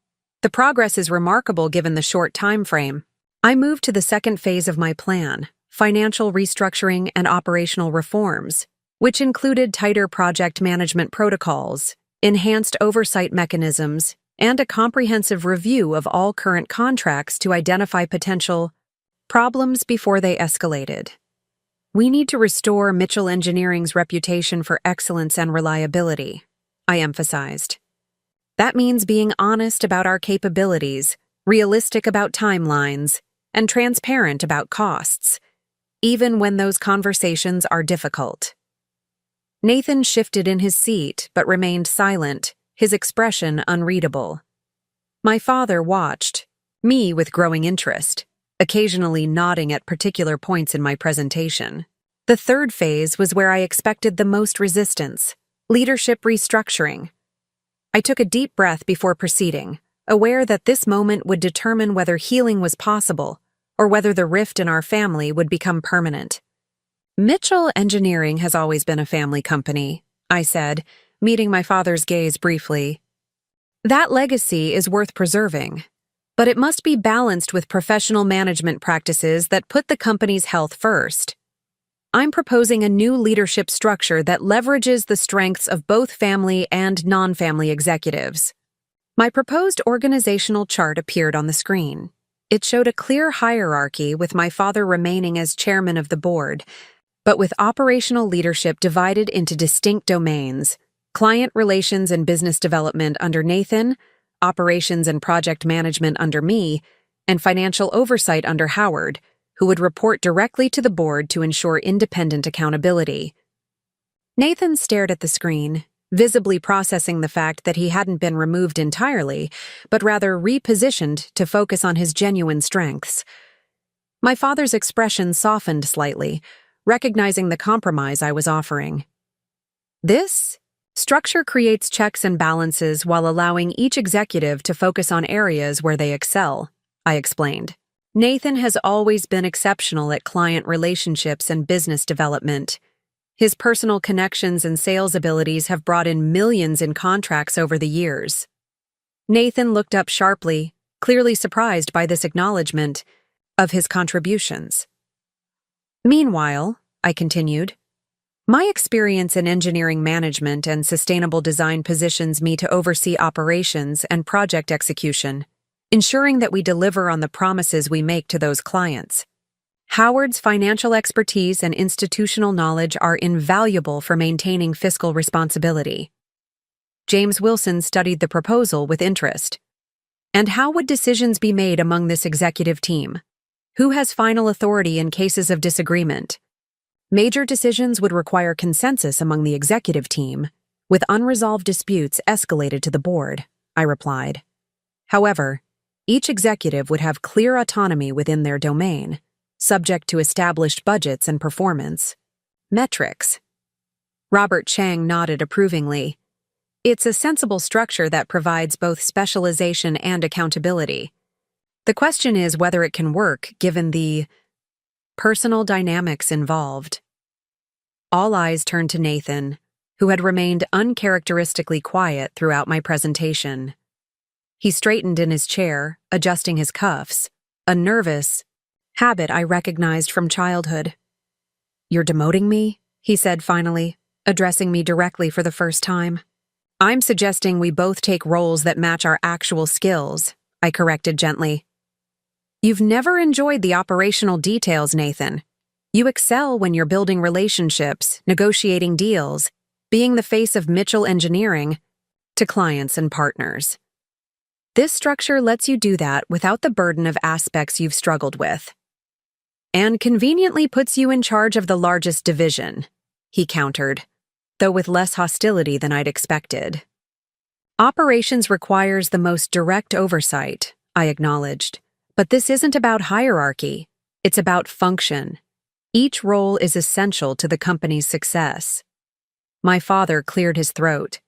The progress is remarkable given the short time frame." I moved to the second phase of my plan, financial restructuring and operational reforms, which included tighter project management protocols, enhanced oversight mechanisms, and a comprehensive review of all current contracts to identify potential problems before they escalated. "We need to restore Mitchell Engineering's reputation for excellence and reliability," I emphasized. "That means being honest about our capabilities, realistic about timelines, and transparent about costs, even when those conversations are difficult." Nathan shifted in his seat but remained silent, his expression unreadable. My father watched, me with growing interest, occasionally nodding at particular points in my presentation. The third phase was where I expected the most resistance, leadership restructuring. I took a deep breath before proceeding, aware that this moment would determine whether healing was possible or whether the rift in our family would become permanent. "Mitchell Engineering has always been a family company," I said, meeting my father's gaze briefly. "That legacy is worth preserving, but it must be balanced with professional management practices that put the company's health first. I'm proposing a new leadership structure that leverages the strengths of both family and non-family executives." My proposed organizational chart appeared on the screen. It showed a clear hierarchy with my father remaining as chairman of the board, but with operational leadership divided into distinct domains: client relations and business development under Nathan, operations and project management under me, and financial oversight under Howard, who would report directly to the board to ensure independent accountability. Nathan stared at the screen, visibly processing the fact that he hadn't been removed entirely, but rather repositioned to focus on his genuine strengths. My father's expression softened slightly, recognizing the compromise I was offering. This structure creates checks and balances while allowing each executive to focus on areas where they excel, I explained. Nathan has always been exceptional at client relationships and business development. His personal connections and sales abilities have brought in millions in contracts over the years. Nathan looked up sharply, clearly surprised by this acknowledgement of his contributions. Meanwhile, I continued, my experience in engineering management and sustainable design positions me to oversee operations and project execution, ensuring that we deliver on the promises we make to those clients. Howard's financial expertise and institutional knowledge are invaluable for maintaining fiscal responsibility. James Wilson studied the proposal with interest. And how would decisions be made among this executive team? Who has final authority in cases of disagreement? Major decisions would require consensus among the executive team, with unresolved disputes escalated to the board, I replied. However, each executive would have clear autonomy within their domain, subject to established budgets and performance metrics. Robert Chang nodded approvingly. It's a sensible structure that provides both specialization and accountability. The question is whether it can work given the personal dynamics involved. All eyes turned to Nathan, who had remained uncharacteristically quiet throughout my presentation. He straightened in his chair, adjusting his cuffs, a nervous habit I recognized from childhood. You're demoting me? He said finally, addressing me directly for the first time. I'm suggesting we both take roles that match our actual skills, I corrected gently. You've never enjoyed the operational details, Nathan. You excel when you're building relationships, negotiating deals, being the face of Mitchell Engineering to clients and partners. This structure lets you do that without the burden of aspects you've struggled with. And conveniently puts you in charge of the largest division, he countered, though with less hostility than I'd expected. Operations requires the most direct oversight, I acknowledged. But this isn't about hierarchy, it's about function. Each role is essential to the company's success. My father cleared his throat.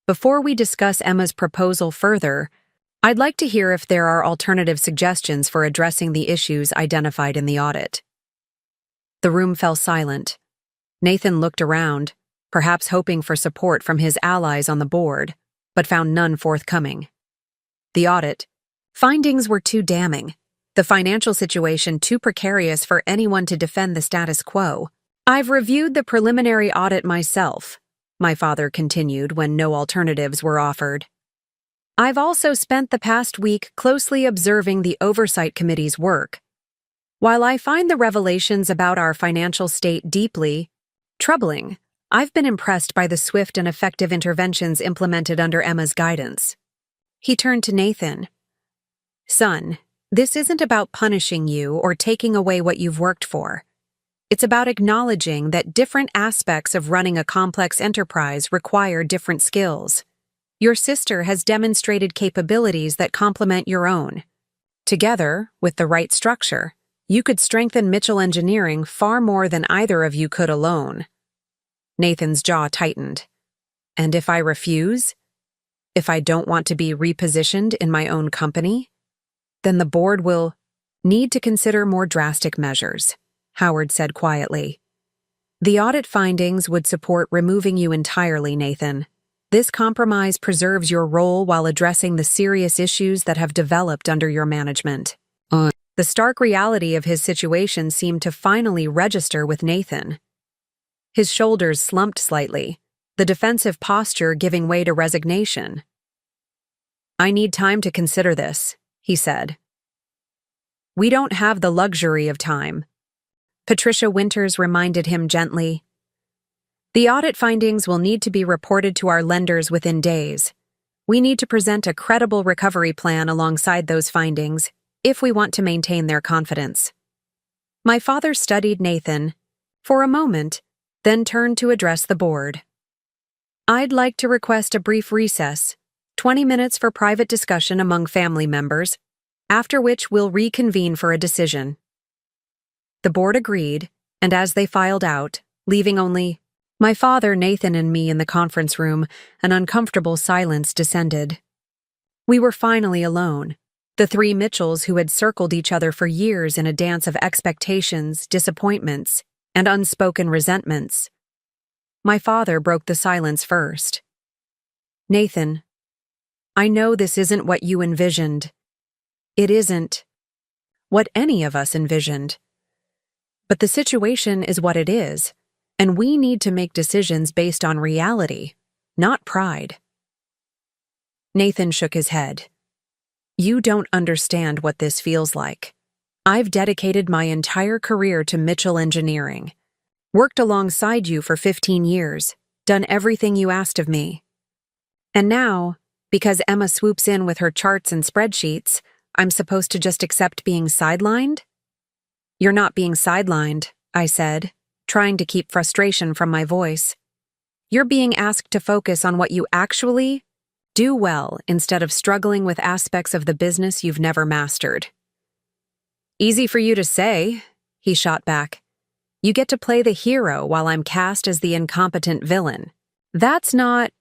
Before we discuss Emma's proposal further, I'd like to hear if there are alternative suggestions for addressing the issues identified in the audit. The room fell silent. Nathan looked around, perhaps hoping for support from his allies on the board, but found none forthcoming. The audit findings were too damning, the financial situation too precarious for anyone to defend the status quo. I've reviewed the preliminary audit myself, my father continued when no alternatives were offered. I've also spent the past week closely observing the Oversight Committee's work. While I find the revelations about our financial state deeply troubling, I've been impressed by the swift and effective interventions implemented under Emma's guidance. He turned to Nathan. Son, this isn't about punishing you or taking away what you've worked for. It's about acknowledging that different aspects of running a complex enterprise require different skills. Your sister has demonstrated capabilities that complement your own. Together, with the right structure, you could strengthen Mitchell Engineering far more than either of you could alone. Nathan's jaw tightened. And if I refuse? If I don't want to be repositioned in my own company? Then the board will need to consider more drastic measures, Howard said quietly. The audit findings would support removing you entirely, Nathan. This compromise preserves your role while addressing the serious issues that have developed under your management. The stark reality of his situation seemed to finally register with Nathan. His shoulders slumped slightly, the defensive posture giving way to resignation. I need time to consider this, he said. We don't have the luxury of time. Patricia Winters reminded him gently. The audit findings will need to be reported to our lenders within days. We need to present a credible recovery plan alongside those findings if we want to maintain their confidence. My father studied Nathan for a moment, then turned to address the board. I'd like to request a brief recess, 20 minutes for private discussion among family members, after which we'll reconvene for a decision. The board agreed, and as they filed out, leaving only my father, Nathan, and me in the conference room, an uncomfortable silence descended. We were finally alone, the three Mitchells who had circled each other for years in a dance of expectations, disappointments, and unspoken resentments. My father broke the silence first. Nathan, I know this isn't what you envisioned. It isn't what any of us envisioned. But the situation is what it is, and we need to make decisions based on reality, not pride. Nathan shook his head. You don't understand what this feels like. I've dedicated my entire career to Mitchell Engineering, worked alongside you for 15 years, done everything you asked of me. And now, because Emma swoops in with her charts and spreadsheets, I'm supposed to just accept being sidelined? You're not being sidelined, I said, trying to keep frustration from my voice. You're being asked to focus on what you actually do well instead of struggling with aspects of the business you've never mastered. Easy for you to say, he shot back. You get to play the hero while I'm cast as the incompetent villain. That's not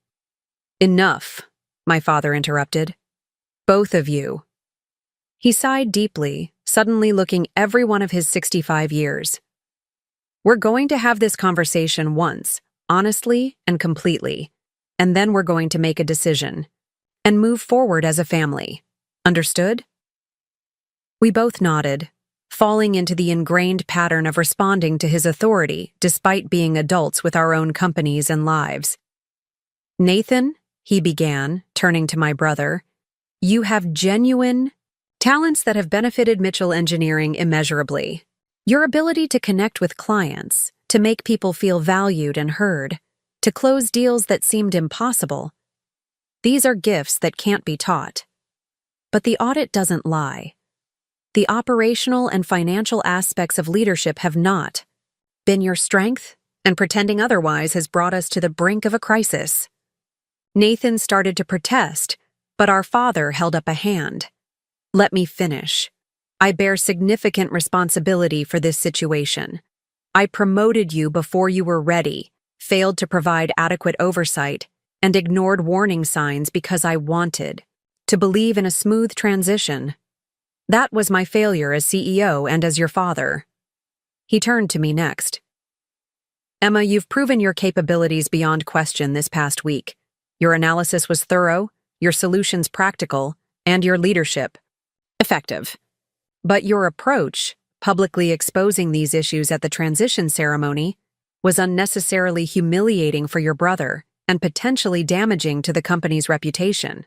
enough, my father interrupted. Both of you. He sighed deeply, suddenly looking every one of his 65 years. We're going to have this conversation once, honestly and completely, and then we're going to make a decision and move forward as a family. Understood? We both nodded, falling into the ingrained pattern of responding to his authority despite being adults with our own companies and lives. Nathan, he began, turning to my brother, you have genuine talents that have benefited Mitchell Engineering immeasurably. Your ability to connect with clients, to make people feel valued and heard, to close deals that seemed impossible. These are gifts that can't be taught. But the audit doesn't lie. The operational and financial aspects of leadership have not been your strength, and pretending otherwise has brought us to the brink of a crisis. Nathan started to protest, but our father held up a hand. Let me finish. I bear significant responsibility for this situation. I promoted you before you were ready, failed to provide adequate oversight, and ignored warning signs because I wanted to believe in a smooth transition. That was my failure as CEO and as your father. He turned to me next. Emma, you've proven your capabilities beyond question this past week. Your analysis was thorough, your solutions practical, and your leadership effective. But your approach, publicly exposing these issues at the transition ceremony, was unnecessarily humiliating for your brother and potentially damaging to the company's reputation.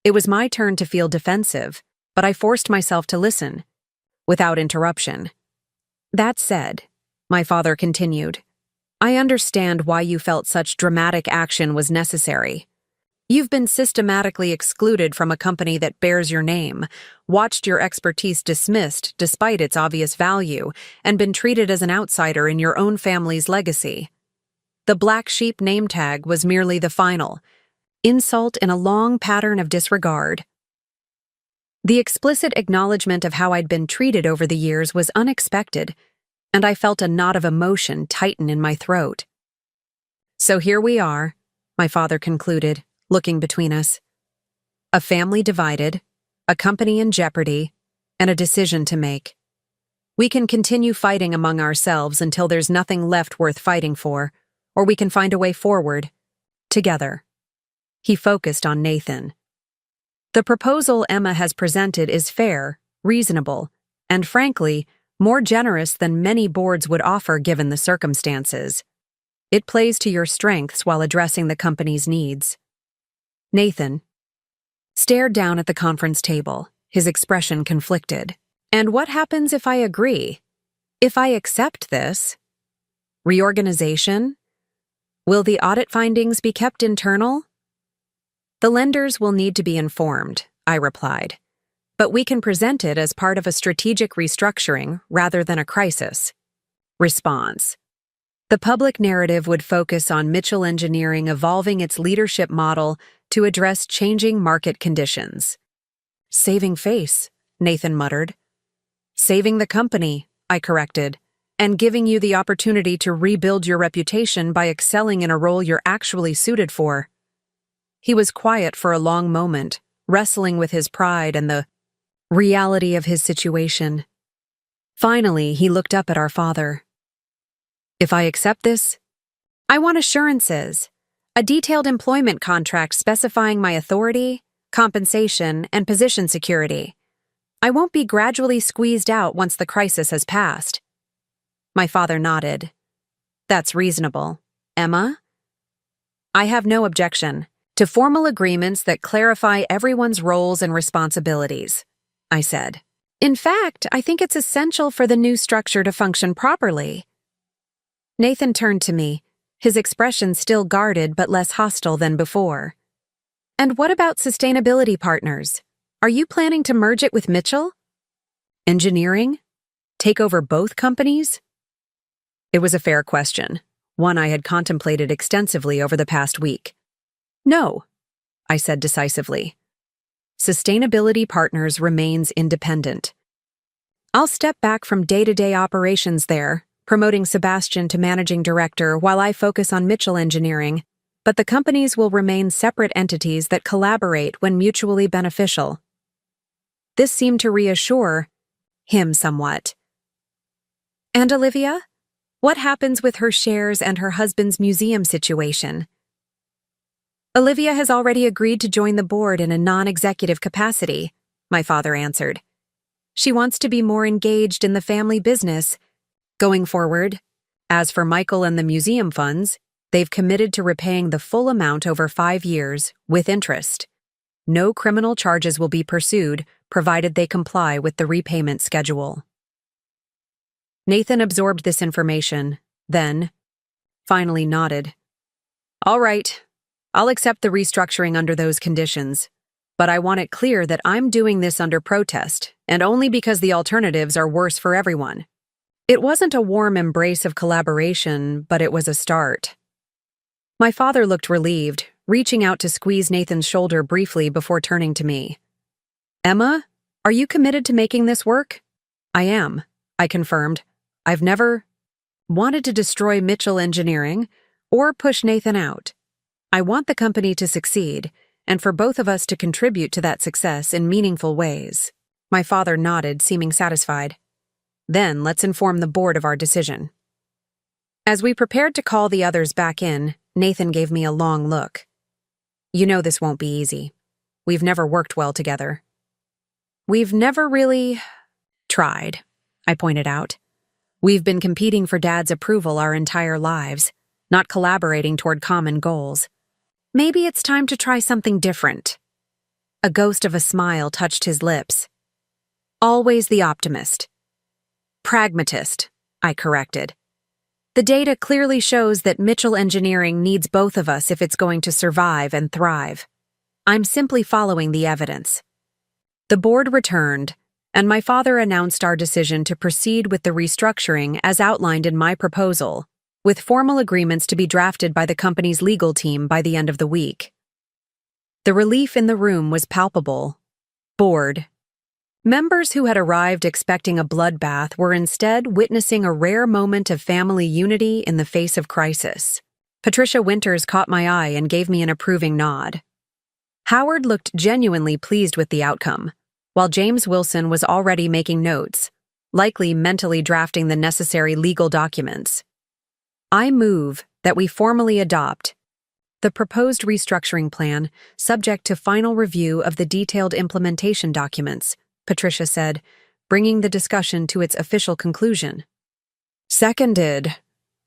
It was my turn to feel defensive, but I forced myself to listen, without interruption. That said, my father continued, I understand why you felt such dramatic action was necessary. You've been systematically excluded from a company that bears your name, watched your expertise dismissed despite its obvious value, and been treated as an outsider in your own family's legacy. The black sheep name tag was merely the final insult in a long pattern of disregard. The explicit acknowledgement of how I'd been treated over the years was unexpected, and I felt a knot of emotion tighten in my throat. So here we are, my father concluded, looking between us. A family divided, a company in jeopardy, and a decision to make. We can continue fighting among ourselves until there's nothing left worth fighting for, or we can find a way forward, together. He focused on Nathan. The proposal Emma has presented is fair, reasonable, and frankly, more generous than many boards would offer given the circumstances. It plays to your strengths while addressing the company's needs. Nathan stared down at the conference table, his expression conflicted. And what happens if I agree? If I accept this? Reorganization? Will the audit findings be kept internal? The lenders will need to be informed, I replied. but we can present it as part of a strategic restructuring rather than a crisis. Response. The public narrative would focus on Mitchell Engineering evolving its leadership model to address changing market conditions. Saving face, Nathan muttered. Saving the company, I corrected, and giving you the opportunity to rebuild your reputation by excelling in a role you're actually suited for. He was quiet for a long moment, wrestling with his pride and the reality of his situation. Finally, he looked up at our father. If I accept this, I want assurances, a detailed employment contract specifying my authority, compensation, and position security. I won't be gradually squeezed out once the crisis has passed. My father nodded. That's reasonable. Emma? I have no objection to formal agreements that clarify everyone's roles and responsibilities, I said. In fact, I think it's essential for the new structure to function properly. Nathan turned to me, his expression still guarded but less hostile than before. And what about sustainability partners? Are you planning to merge it with Mitchell? Engineering? Take over both companies? It was a fair question, one I had contemplated extensively over the past week. No, I said decisively. Sustainability Partners remains independent. I'll step back from day-to-day operations there, promoting Sebastian to managing director while I focus on Mitchell Engineering, but the companies will remain separate entities that collaborate when mutually beneficial. This seemed to reassure him somewhat. And Olivia? What happens with her shares and her husband's museum situation? Olivia has already agreed to join the board in a non-executive capacity, my father answered. She wants to be more engaged in the family business going forward. As for Michael and the museum funds, they've committed to repaying the full amount over 5 years, with interest. No criminal charges will be pursued, provided they comply with the repayment schedule. Nathan absorbed this information, then finally nodded. All right, I'll accept the restructuring under those conditions, but I want it clear that I'm doing this under protest, and only because the alternatives are worse for everyone. It wasn't a warm embrace of collaboration, but it was a start. My father looked relieved, reaching out to squeeze Nathan's shoulder briefly before turning to me. Emma, are you committed to making this work? I am, I confirmed. I've never wanted to destroy Mitchell Engineering or push Nathan out. I want the company to succeed, and for both of us to contribute to that success in meaningful ways. My father nodded, seeming satisfied. Then let's inform the board of our decision. As we prepared to call the others back in, Nathan gave me a long look. You know this won't be easy. We've never worked well together. We've never really tried, I pointed out. We've been competing for Dad's approval our entire lives, not collaborating toward common goals. Maybe it's time to try something different. A ghost of a smile touched his lips. Always the optimist. Pragmatist, I corrected. The data clearly shows that Mitchell Engineering needs both of us if it's going to survive and thrive. I'm simply following the evidence. The board returned, and my father announced our decision to proceed with the restructuring as outlined in my proposal, with formal agreements to be drafted by the company's legal team by the end of the week. The relief in the room was palpable. Bored. Members who had arrived expecting a bloodbath were instead witnessing a rare moment of family unity in the face of crisis. Patricia Winters caught my eye and gave me an approving nod. Howard looked genuinely pleased with the outcome, while James Wilson was already making notes, likely mentally drafting the necessary legal documents. I move that we formally adopt the proposed restructuring plan, subject to final review of the detailed implementation documents, Patricia said, bringing the discussion to its official conclusion. Seconded,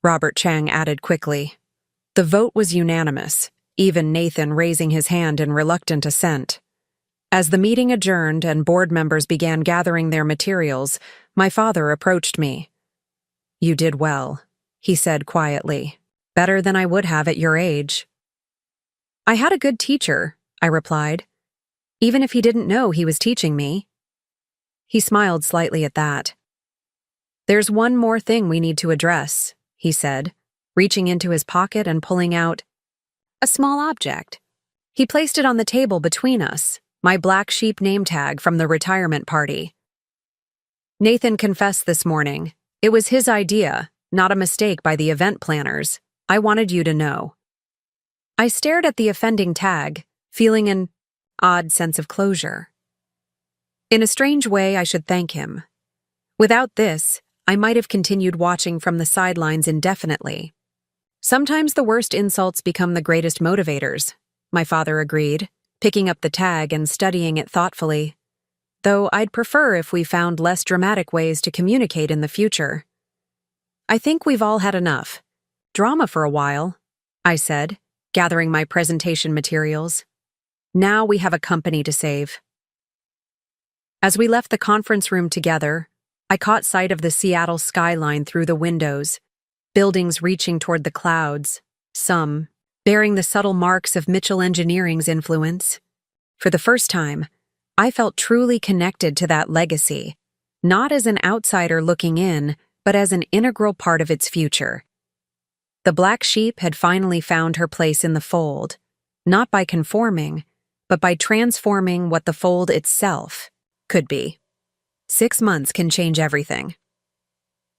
Robert Chang added quickly. The vote was unanimous, even Nathan raising his hand in reluctant assent. As the meeting adjourned and board members began gathering their materials, my father approached me. You did well, he said quietly. Better than I would have at your age. I had a good teacher, I replied. Even if he didn't know he was teaching me, He smiled slightly at that. "There's one more thing we need to address," he said, reaching into his pocket and pulling out a small object. He placed it on the table between us, my black sheep name tag from the retirement party. "Nathan confessed this morning. It was his idea, not a mistake by the event planners. I wanted you to know." I stared at the offending tag, feeling an odd sense of closure. In a strange way, I should thank him. Without this, I might have continued watching from the sidelines indefinitely. "Sometimes the worst insults become the greatest motivators," my father agreed, picking up the tag and studying it thoughtfully. "Though I'd prefer if we found less dramatic ways to communicate in the future. I think we've all had enough drama for a while," I said, gathering my presentation materials. "Now we have a company to save." As we left the conference room together, I caught sight of the Seattle skyline through the windows, buildings reaching toward the clouds, some bearing the subtle marks of Mitchell Engineering's influence. For the first time, I felt truly connected to that legacy, not as an outsider looking in, but as an integral part of its future. The black sheep had finally found her place in the fold, not by conforming, but by transforming what the fold itself could be. 6 months can change everything.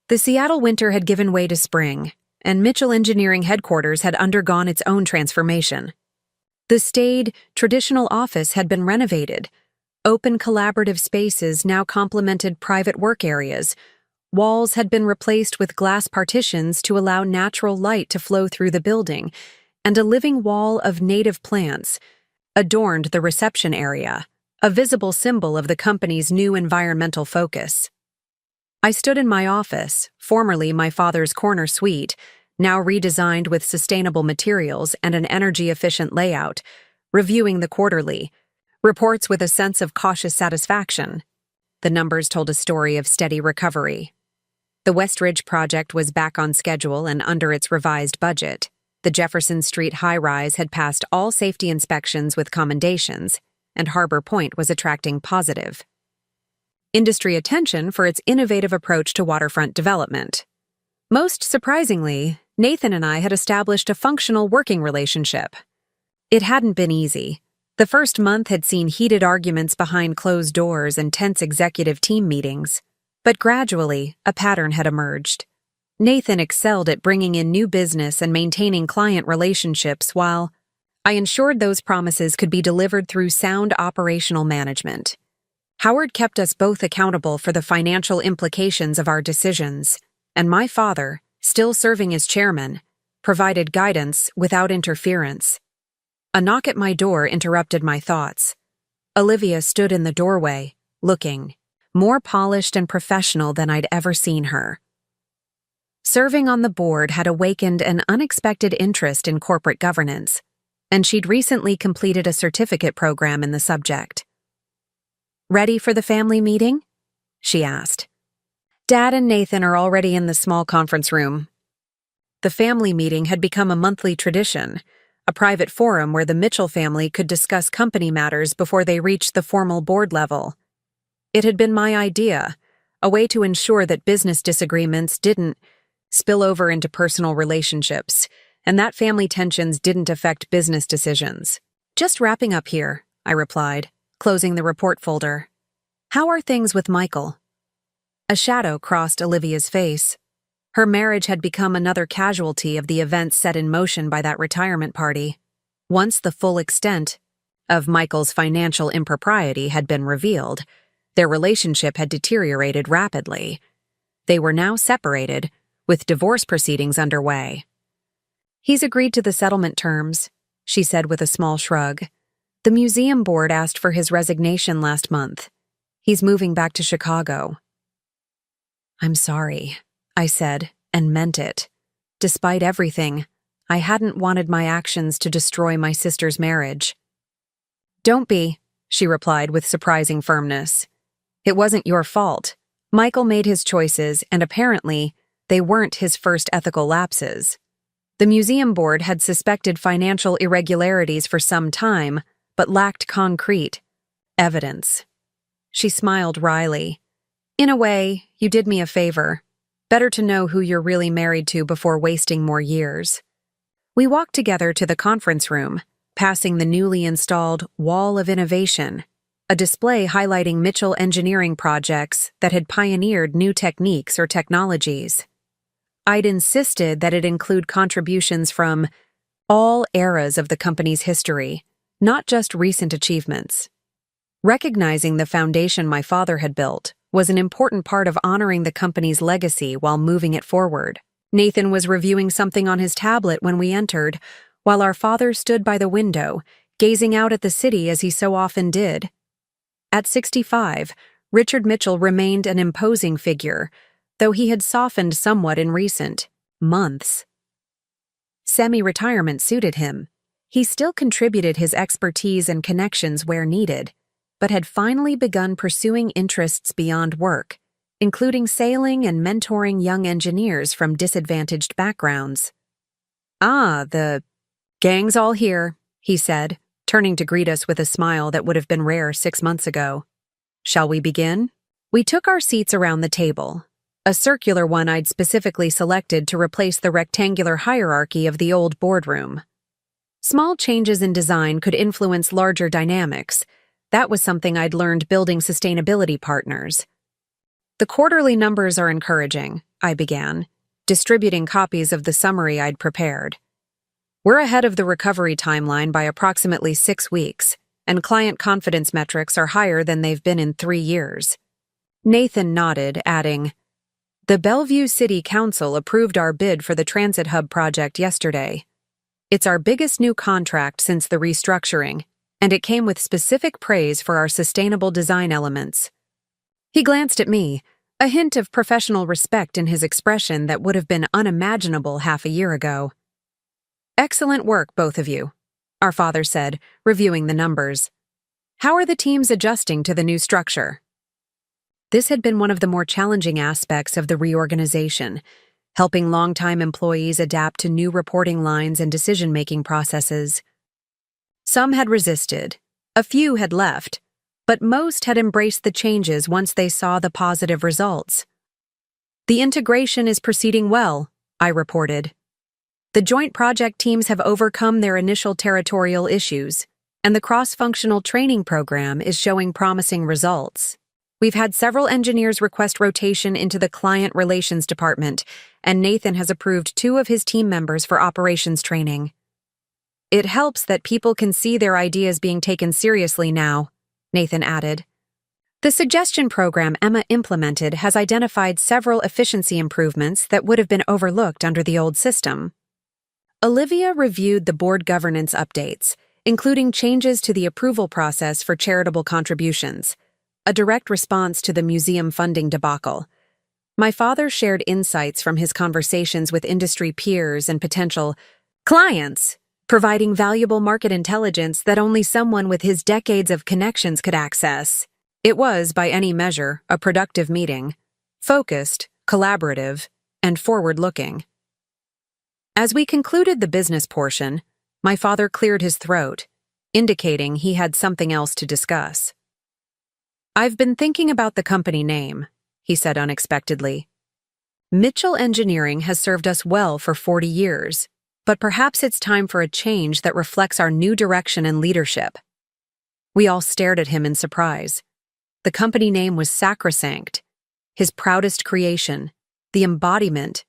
The Seattle winter had given way to spring, and Mitchell Engineering headquarters had undergone its own transformation. The staid, traditional office had been renovated. Open collaborative spaces now complemented private work areas. Walls had been replaced with glass partitions to allow natural light to flow through the building, and a living wall of native plants adorned the reception area, a visible symbol of the company's new environmental focus. I stood in my office, formerly my father's corner suite, now redesigned with sustainable materials and an energy-efficient layout, reviewing the quarterly reports with a sense of cautious satisfaction. The numbers told a story of steady recovery. The West Ridge project was back on schedule and under its revised budget. The Jefferson Street high-rise had passed all safety inspections with commendations, and Harbor Point was attracting positive industry attention for its innovative approach to waterfront development. Most surprisingly, Nathan and I had established a functional working relationship. It hadn't been easy. The first month had seen heated arguments behind closed doors and tense executive team meetings. But gradually, a pattern had emerged. Nathan excelled at bringing in new business and maintaining client relationships while I ensured those promises could be delivered through sound operational management. Howard kept us both accountable for the financial implications of our decisions, and my father, still serving as chairman, provided guidance without interference. A knock at my door interrupted my thoughts. Olivia stood in the doorway, looking more polished and professional than I'd ever seen her. Serving on the board had awakened an unexpected interest in corporate governance, and she'd recently completed a certificate program in the subject. "Ready for the family meeting?" she asked. "Dad and Nathan are already in the small conference room." The family meeting had become a monthly tradition, a private forum where the Mitchell family could discuss company matters before they reached the formal board level. It had been my idea, a way to ensure that business disagreements didn't spill over into personal relationships, and that family tensions didn't affect business decisions. "Just wrapping up here," I replied, closing the report folder. "How are things with Michael?" A shadow crossed Olivia's face. Her marriage had become another casualty of the events set in motion by that retirement party. Once the full extent of Michael's financial impropriety had been revealed, their relationship had deteriorated rapidly. They were now separated, with divorce proceedings underway. "He's agreed to the settlement terms," she said with a small shrug. "The museum board asked for his resignation last month. He's moving back to Chicago." "I'm sorry," I said, and meant it. Despite everything, I hadn't wanted my actions to destroy my sister's marriage. "Don't be," she replied with surprising firmness. "It wasn't your fault. Michael made his choices, and apparently, they weren't his first ethical lapses. The museum board had suspected financial irregularities for some time, but lacked concrete evidence." She smiled wryly. In a way, you did me a favor. Better to know who you're really married to before wasting more years. We walked together to the conference room, passing the newly installed Wall of Innovation, a display highlighting Mitchell engineering projects that had pioneered new techniques or technologies. I'd insisted that it include contributions from all eras of the company's history, not just recent achievements. Recognizing the foundation my father had built was an important part of honoring the company's legacy while moving it forward. Nathan was reviewing something on his tablet when we entered, while our father stood by the window, gazing out at the city as he so often did. At 65, Richard Mitchell remained an imposing figure, though he had softened somewhat in recent months. Semi-retirement suited him. He still contributed his expertise and connections where needed, but had finally begun pursuing interests beyond work, including sailing and mentoring young engineers from disadvantaged backgrounds. "Ah, the gang's all here," he said, turning to greet us with a smile that would have been rare 6 months ago. "Shall we begin?" We took our seats around the table, a circular one I'd specifically selected to replace the rectangular hierarchy of the old boardroom. Small changes in design could influence larger dynamics. That was something I'd learned building sustainability partners. "The quarterly numbers are encouraging," I began, distributing copies of the summary I'd prepared. "We're ahead of the recovery timeline by approximately 6 weeks, and client confidence metrics are higher than they've been in 3 years. Nathan nodded, adding, "The Bellevue City Council approved our bid for the Transit Hub project yesterday. It's our biggest new contract since the restructuring, and it came with specific praise for our sustainable design elements." He glanced at me, a hint of professional respect in his expression that would have been unimaginable half a year ago. "Excellent work, both of you," our father said, reviewing the numbers. "How are the teams adjusting to the new structure?" This had been one of the more challenging aspects of the reorganization, helping longtime employees adapt to new reporting lines and decision-making processes. Some had resisted, a few had left, but most had embraced the changes once they saw the positive results. "The integration is proceeding well," I reported. "The joint project teams have overcome their initial territorial issues, and the cross-functional training program is showing promising results. We've had several engineers request rotation into the client relations department, and Nathan has approved 2 of his team members for operations training. It helps that people can see their ideas being taken seriously now," Nathan added. "The suggestion program Emma implemented has identified several efficiency improvements that would have been overlooked under the old system." Olivia reviewed the board governance updates, including changes to the approval process for charitable contributions, a direct response to the museum funding debacle. My father shared insights from his conversations with industry peers and potential clients, providing valuable market intelligence that only someone with his decades of connections could access. It was, by any measure, a productive meeting, focused, collaborative, and forward-looking. As we concluded the business portion, my father cleared his throat, indicating he had something else to discuss. "I've been thinking about the company name," he said unexpectedly. "Mitchell Engineering has served us well for 40 years. But perhaps it's time for a change that reflects our new direction and leadership." We all stared at him in surprise. The company name was sacrosanct, his proudest creation, the embodiment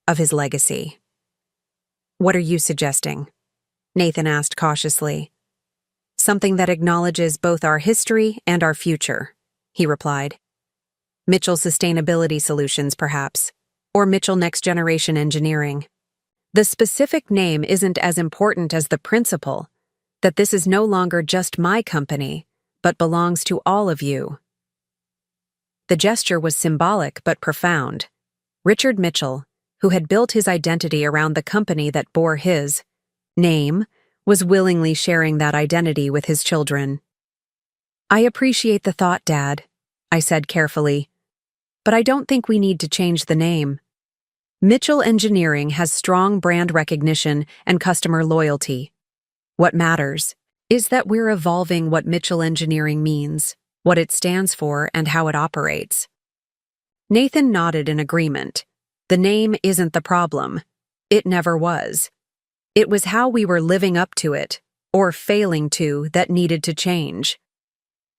of his legacy. "What are you suggesting?" Nathan asked cautiously. "Something that acknowledges both our history and our future," he replied. "Mitchell Sustainability Solutions, perhaps, or Mitchell Next Generation Engineering. The specific name isn't as important as the principle, that this is no longer just my company, but belongs to all of you." The gesture was symbolic but profound. Richard Mitchell, who had built his identity around the company that bore his name, was willingly sharing that identity with his children. "I appreciate the thought, Dad," I said carefully, "but I don't think we need to change the name. Mitchell Engineering has strong brand recognition and customer loyalty. What matters is that we're evolving what Mitchell Engineering means, what it stands for, and how it operates. Nathan nodded in agreement. The name isn't the problem. It never was. It was how we were living up to it, or failing to, that needed to change.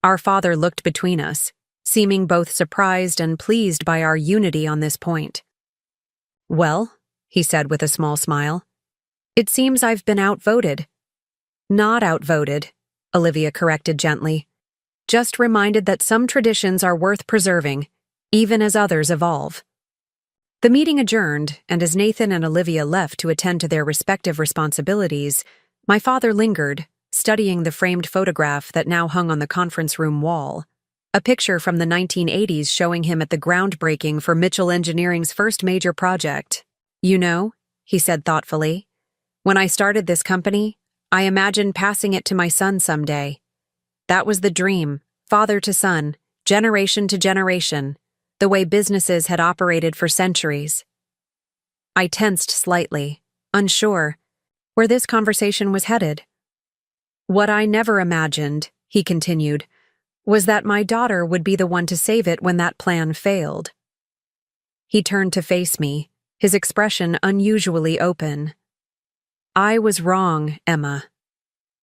Our father looked between us, seeming both surprised and pleased by our unity on this point. "Well," he said with a small smile, "it seems I've been outvoted." "Not outvoted," Olivia corrected gently. "Just reminded that some traditions are worth preserving, even as others evolve." The meeting adjourned, and as Nathan and Olivia left to attend to their respective responsibilities, my father lingered, studying the framed photograph that now hung on the conference room wall. A picture from the 1980s showing him at the groundbreaking for Mitchell Engineering's first major project. "You know," he said thoughtfully, "when I started this company, I imagined passing it to my son someday. That was the dream, father to son, generation to generation, the way businesses had operated for centuries." I tensed slightly, unsure where this conversation was headed. "What I never imagined," he continued, "was that my daughter would be the one to save it when that plan failed." He turned to face me, his expression unusually open. "I was wrong, Emma.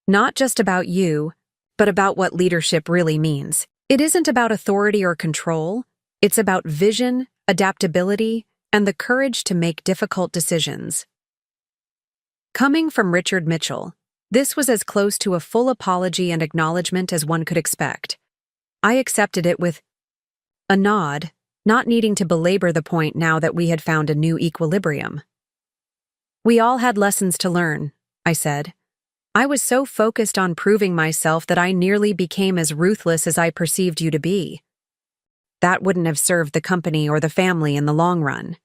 Not just about you, but about what leadership really means. It isn't about authority or control. It's about vision, adaptability, and the courage to make difficult decisions." Coming from Richard Mitchell, this was as close to a full apology and acknowledgement as one could expect. I accepted it with a nod, not needing to belabor the point now that we had found a new equilibrium. "We all had lessons to learn," I said. "I was so focused on proving myself that I nearly became as ruthless as I perceived you to be. That wouldn't have served the company or the family in the long run."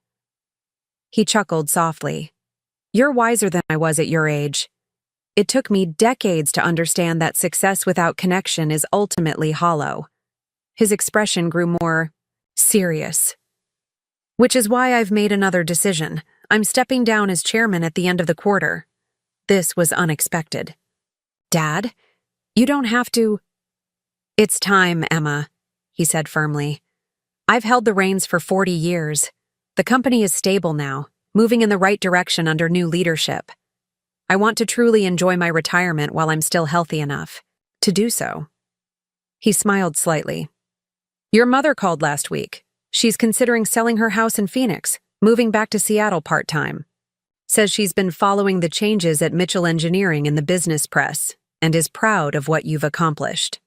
He chuckled softly. "You're wiser than I was at your age. It took me decades to understand that success without connection is ultimately hollow." His expression grew more serious. "Which is why I've made another decision. I'm stepping down as chairman at the end of the quarter." This was unexpected. "Dad, you don't have to—" "It's time, Emma," he said firmly. "I've held the reins for 40 years. The company is stable now, moving in the right direction under new leadership. I want to truly enjoy my retirement while I'm still healthy enough to do so." He smiled slightly. "Your mother called last week. She's considering selling her house in Phoenix, moving back to Seattle part-time. Says she's been following the changes at Mitchell Engineering in the business press and is proud of what you've accomplished."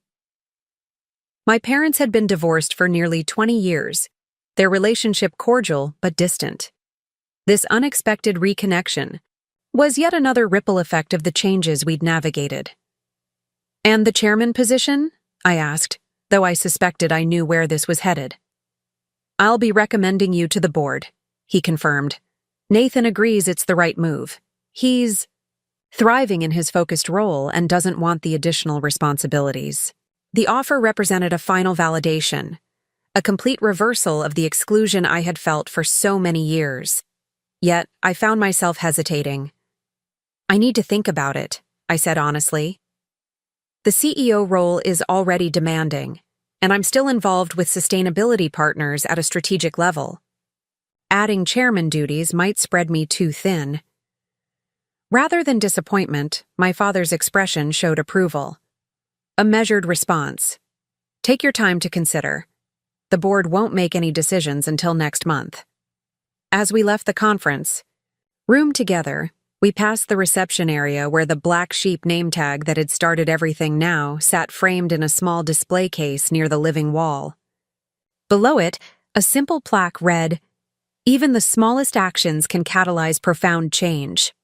My parents had been divorced for nearly 20 years, their relationship cordial but distant. This unexpected reconnection was yet another ripple effect of the changes we'd navigated. "And the chairman position?" I asked, though I suspected I knew where this was headed. "I'll be recommending you to the board," he confirmed. "Nathan agrees it's the right move. He's thriving in his focused role and doesn't want the additional responsibilities." The offer represented a final validation, a complete reversal of the exclusion I had felt for so many years. Yet, I found myself hesitating. "I need to think about it," I said honestly. "The CEO role is already demanding, and I'm still involved with sustainability partners at a strategic level. Adding chairman duties might spread me too thin." Rather than disappointment, my father's expression showed approval. A measured response. "Take your time to consider. The board won't make any decisions until next month." As we left the conference room together, we passed the reception area where the black sheep name tag that had started everything now sat framed in a small display case near the living wall. Below it, a simple plaque read, "Even the smallest actions can catalyze profound change."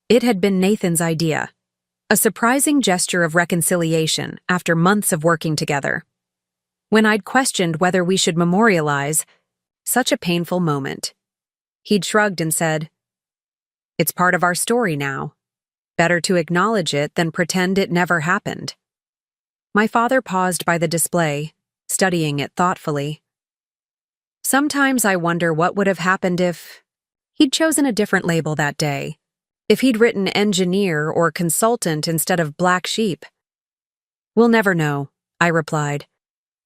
It had been Nathan's idea, a surprising gesture of reconciliation after months of working together. When I'd questioned whether we should memorialize such a painful moment, he'd shrugged and said, "It's part of our story now. Better to acknowledge it than pretend it never happened." My father paused by the display, studying it thoughtfully. "Sometimes I wonder what would have happened if he'd chosen a different label that day. If he'd written engineer or consultant instead of black sheep." "We'll never know," I replied.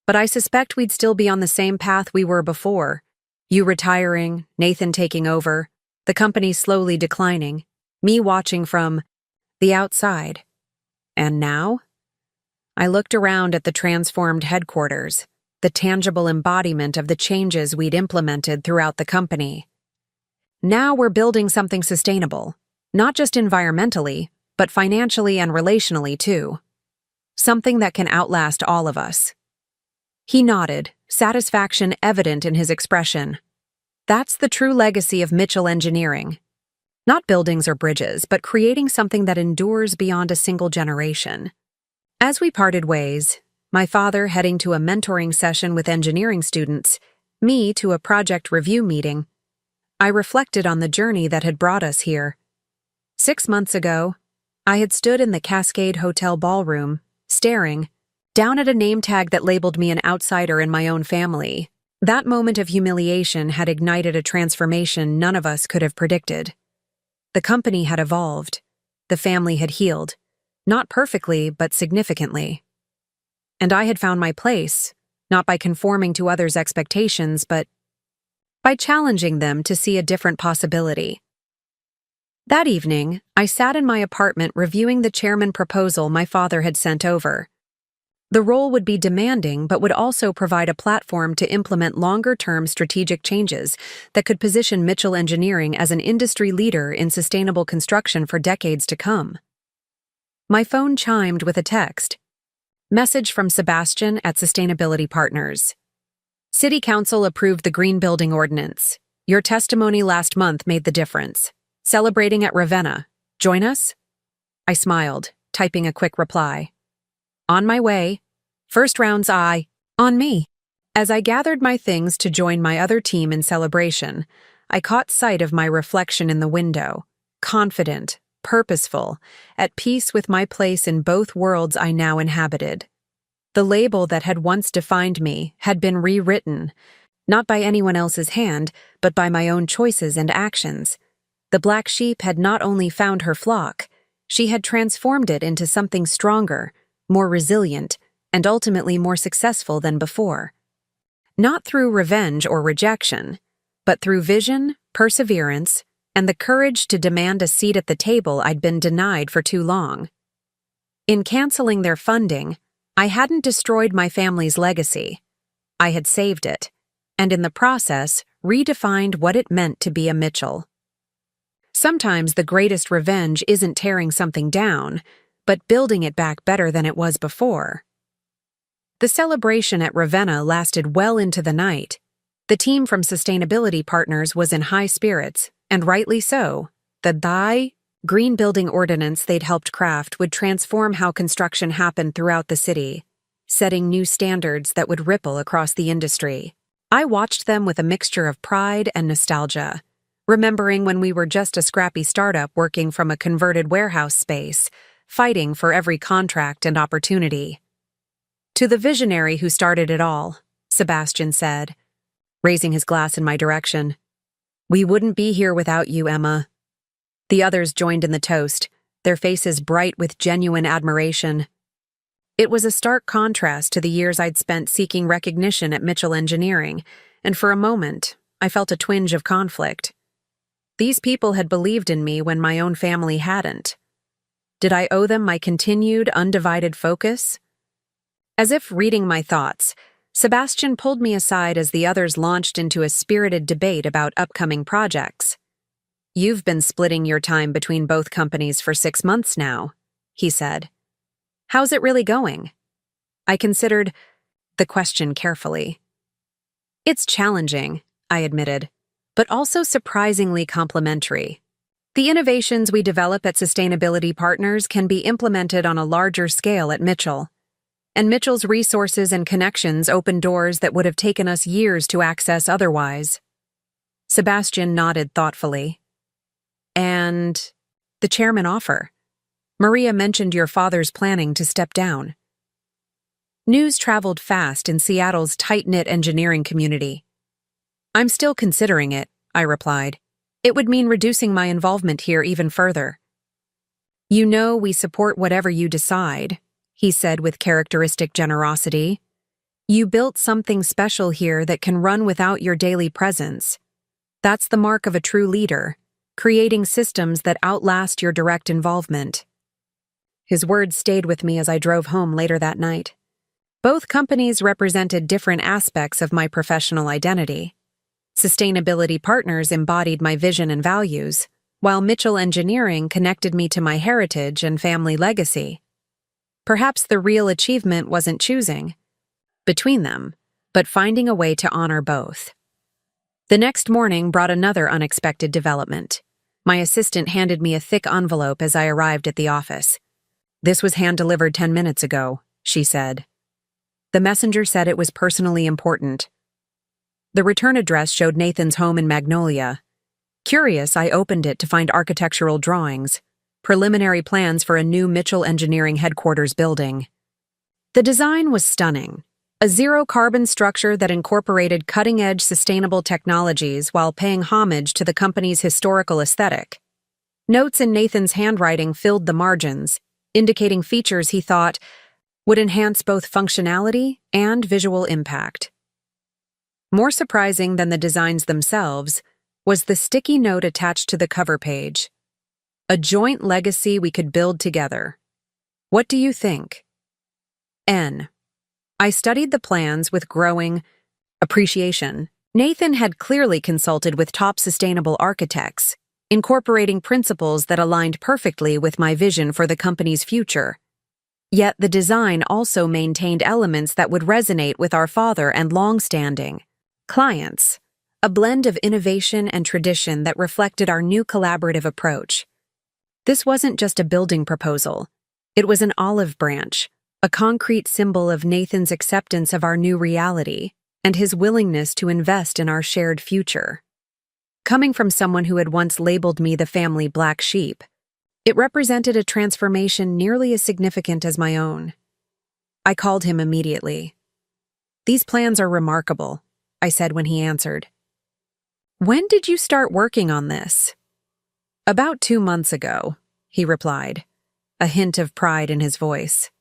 But I suspect we'd still be on the same path we were before. You retiring, Nathan taking over, the company slowly declining, me watching from the outside. And now? I looked around at the transformed headquarters, the tangible embodiment of the changes we'd implemented throughout the company. Now we're building something sustainable, not just environmentally, but financially and relationally too. Something that can outlast all of us. He nodded, satisfaction evident in his expression. That's the true legacy of Mitchell Engineering. Not buildings or bridges, but creating something that endures beyond a single generation. As we parted ways, my father heading to a mentoring session with engineering students, me to a project review meeting, I reflected on the journey that had brought us here. 6 months ago, I had stood in the Cascade Hotel ballroom, staring down at a name tag that labeled me an outsider in my own family. That moment of humiliation had ignited a transformation none of us could have predicted. The company had evolved. The family had healed. Not perfectly, but significantly. And I had found my place, not by conforming to others' expectations, but by challenging them to see a different possibility. That evening, I sat in my apartment reviewing the chairman proposal my father had sent over. The role would be demanding, but would also provide a platform to implement longer-term strategic changes that could position Mitchell Engineering as an industry leader in sustainable construction for decades to come. My phone chimed with a text. Message from Sebastian at Sustainability Partners. City Council approved the Green Building Ordinance. Your testimony last month made the difference. Celebrating at Ravenna. Join us? I smiled, typing a quick reply. On my way. First round's eye on me. As I gathered my things to join my other team in celebration, I caught sight of my reflection in the window, confident, purposeful, at peace with my place in both worlds I now inhabited. The label that had once defined me had been rewritten, not by anyone else's hand, but by my own choices and actions. The black sheep had not only found her flock, she had transformed it into something stronger, more resilient, and ultimately more successful than before. Not through revenge or rejection, but through vision, perseverance, and the courage to demand a seat at the table I'd been denied for too long. In canceling their funding, I hadn't destroyed my family's legacy. I had saved it, and in the process, redefined what it meant to be a Mitchell. Sometimes the greatest revenge isn't tearing something down, but building it back better than it was before. The celebration at Ravenna lasted well into the night. The team from Sustainability Partners was in high spirits, and rightly so. The Green Building Ordinance they'd helped craft would transform how construction happened throughout the city, setting new standards that would ripple across the industry. I watched them with a mixture of pride and nostalgia, remembering when we were just a scrappy startup working from a converted warehouse space, fighting for every contract and opportunity. To the visionary who started it all, Sebastian said, raising his glass in my direction, we wouldn't be here without you, Emma. The others joined in the toast, their faces bright with genuine admiration. It was a stark contrast to the years I'd spent seeking recognition at Mitchell Engineering, and for a moment, I felt a twinge of conflict. These people had believed in me when my own family hadn't. Did I owe them my continued, undivided focus? As if reading my thoughts, Sebastian pulled me aside as the others launched into a spirited debate about upcoming projects. You've been splitting your time between both companies for 6 months now, he said. How's it really going? I considered the question carefully. It's challenging, I admitted, but also surprisingly complementary. The innovations we develop at Sustainability Partners can be implemented on a larger scale at Mitchell. And Mitchell's resources and connections open doors that would have taken us years to access otherwise. Sebastian nodded thoughtfully. And the chairman offer. Maria mentioned your father's planning to step down. News traveled fast in Seattle's tight-knit engineering community. I'm still considering it, I replied. It would mean reducing my involvement here even further. You know we support whatever you decide, he said with characteristic generosity. You built something special here that can run without your daily presence. That's the mark of a true leader, creating systems that outlast your direct involvement. His words stayed with me as I drove home later that night. Both companies represented different aspects of my professional identity. Sustainability Partners embodied my vision and values, while Mitchell Engineering connected me to my heritage and family legacy. Perhaps the real achievement wasn't choosing between them, but finding a way to honor both. The next morning brought another unexpected development. My assistant handed me a thick envelope as I arrived at the office. "This was hand-delivered 10 minutes ago," she said. The messenger said it was personally important. The return address showed Nathan's home in Magnolia. Curious, I opened it to find architectural drawings, preliminary plans for a new Mitchell Engineering headquarters building. The design was stunning. A zero-carbon structure that incorporated cutting-edge sustainable technologies while paying homage to the company's historical aesthetic. Notes in Nathan's handwriting filled the margins, indicating features he thought would enhance both functionality and visual impact. More surprising than the designs themselves was the sticky note attached to the cover page. "A joint legacy we could build together. What do you think?" N. I studied the plans with growing appreciation. Nathan had clearly consulted with top sustainable architects, incorporating principles that aligned perfectly with my vision for the company's future. Yet the design also maintained elements that would resonate with our father and long-standing clients, a blend of innovation and tradition that reflected our new collaborative approach. This wasn't just a building proposal. It was an olive branch, a concrete symbol of Nathan's acceptance of our new reality and his willingness to invest in our shared future. Coming from someone who had once labeled me the family black sheep, it represented a transformation nearly as significant as my own. I called him immediately. "These plans are remarkable," I said when he answered. "When did you start working on this?" "About 2 months ago," he replied, a hint of pride in his voice.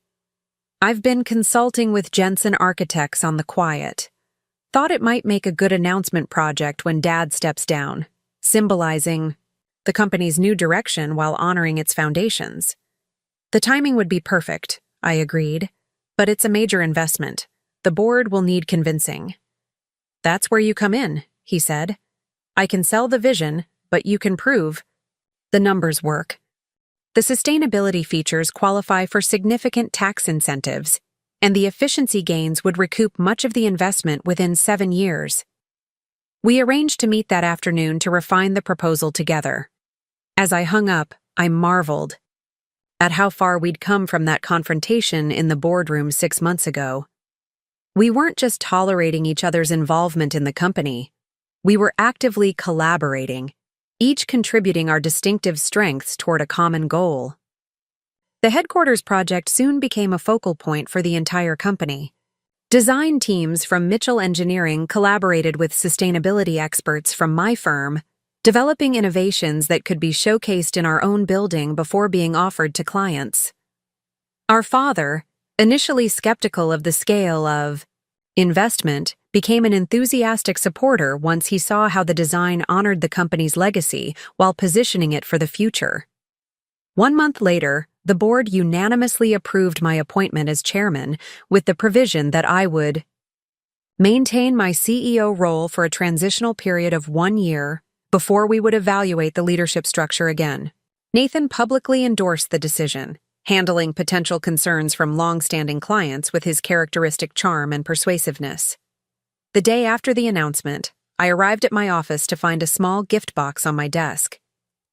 "I've been consulting with Jensen Architects on the quiet. Thought it might make a good announcement project when Dad steps down, symbolizing the company's new direction while honoring its foundations." "The timing would be perfect," I agreed, "but it's a major investment. The board will need convincing." "That's where you come in," he said. "I can sell the vision, but you can prove the numbers work." The sustainability features qualify for significant tax incentives, and the efficiency gains would recoup much of the investment within 7 years. We arranged to meet that afternoon to refine the proposal together. As I hung up, I marveled at how far we'd come from that confrontation in the boardroom 6 months ago. We weren't just tolerating each other's involvement in the company. We were actively collaborating, each contributing our distinctive strengths toward a common goal. The headquarters project soon became a focal point for the entire company. Design teams from Mitchell Engineering collaborated with sustainability experts from my firm, developing innovations that could be showcased in our own building before being offered to clients. Our father, initially skeptical of the scale of investment, became an enthusiastic supporter once he saw how the design honored the company's legacy while positioning it for the future. 1 month later, the board unanimously approved my appointment as chairman with the provision that I would maintain my CEO role for a transitional period of 1 year before we would evaluate the leadership structure again. Nathan publicly endorsed the decision, handling potential concerns from long-standing clients with his characteristic charm and persuasiveness. The day after the announcement, I arrived at my office to find a small gift box on my desk.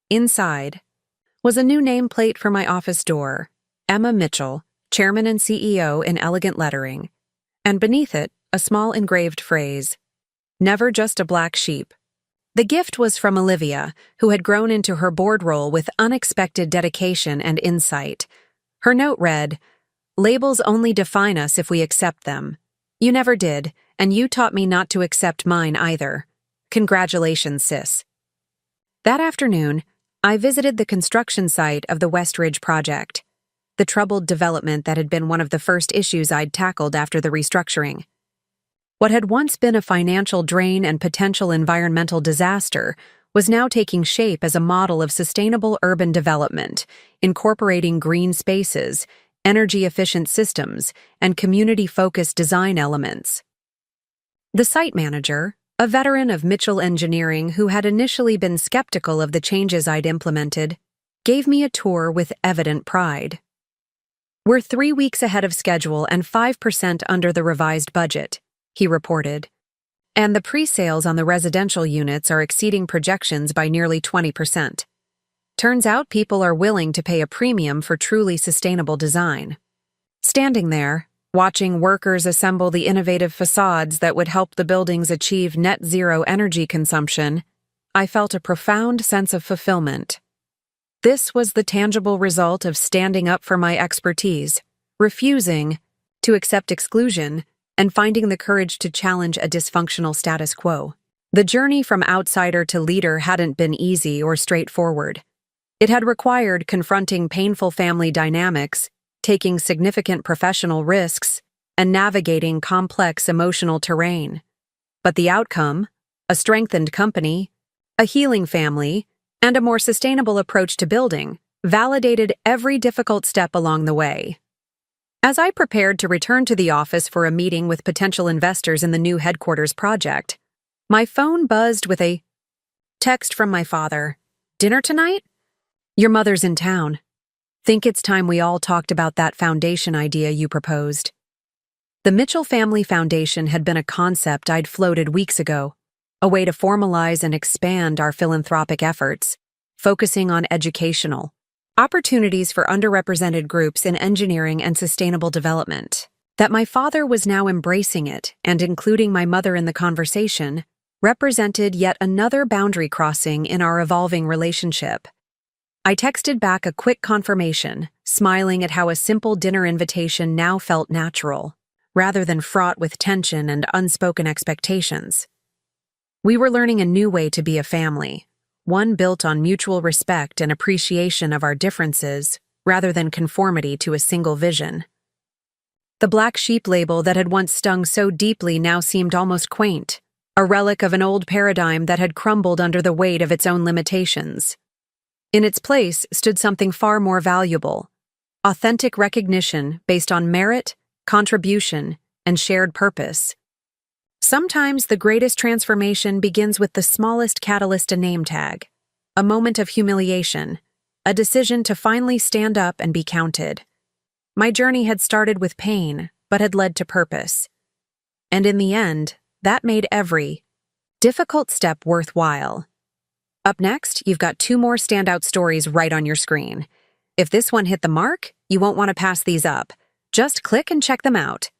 Inside was a new nameplate for my office door, Emma Mitchell, Chairman and CEO in elegant lettering, and beneath it, a small engraved phrase, "Never just a black sheep." The gift was from Olivia, who had grown into her board role with unexpected dedication and insight. Her note read, "Labels only define us if we accept them. You never did, and you taught me not to accept mine either. Congratulations, sis." That afternoon, I visited the construction site of the West Ridge project. the troubled development that had been one of the first issues I'd tackled after the restructuring. What had once been a financial drain and potential environmental disaster was now taking shape as a model of sustainable urban development, incorporating green spaces, energy-efficient systems, and community-focused design elements. The site manager, a veteran of Mitchell Engineering who had initially been skeptical of the changes I'd implemented, gave me a tour with evident pride. "We're 3 weeks ahead of schedule and 5% under the revised budget," he reported. "And the pre-sales on the residential units are exceeding projections by nearly 20%. Turns out people are willing to pay a premium for truly sustainable design." Standing there, watching workers assemble the innovative facades that would help the buildings achieve net zero energy consumption, I felt a profound sense of fulfillment. This was the tangible result of standing up for my expertise, refusing to accept exclusion, and finding the courage to challenge a dysfunctional status quo. The journey from outsider to leader hadn't been easy or straightforward. It had required confronting painful family dynamics, taking significant professional risks, and navigating complex emotional terrain. But the outcome, a strengthened company, a healing family, and a more sustainable approach to building, validated every difficult step along the way. As I prepared to return to the office for a meeting with potential investors in the new headquarters project, my phone buzzed with a text from my father. "Dinner tonight? Your mother's in town. Think it's time we all talked about that foundation idea you proposed." The Mitchell Family Foundation had been a concept I'd floated weeks ago, a way to formalize and expand our philanthropic efforts, focusing on educational opportunities for underrepresented groups in engineering and sustainable development. That my father was now embracing it and including my mother in the conversation represented yet another boundary crossing in our evolving relationship. I texted back a quick confirmation, smiling at how a simple dinner invitation now felt natural, rather than fraught with tension and unspoken expectations. We were learning a new way to be a family, one built on mutual respect and appreciation of our differences, rather than conformity to a single vision. The black sheep label that had once stung so deeply now seemed almost quaint, a relic of an old paradigm that had crumbled under the weight of its own limitations. In its place stood something far more valuable: authentic recognition based on merit, contribution, and shared purpose. Sometimes the greatest transformation begins with the smallest catalyst, a name tag, a moment of humiliation, a decision to finally stand up and be counted. My journey had started with pain, but had led to purpose. And in the end, that made every difficult step worthwhile. Up next, you've got 2 more standout stories right on your screen. If this one hit the mark, you won't want to pass these up. Just click and check them out.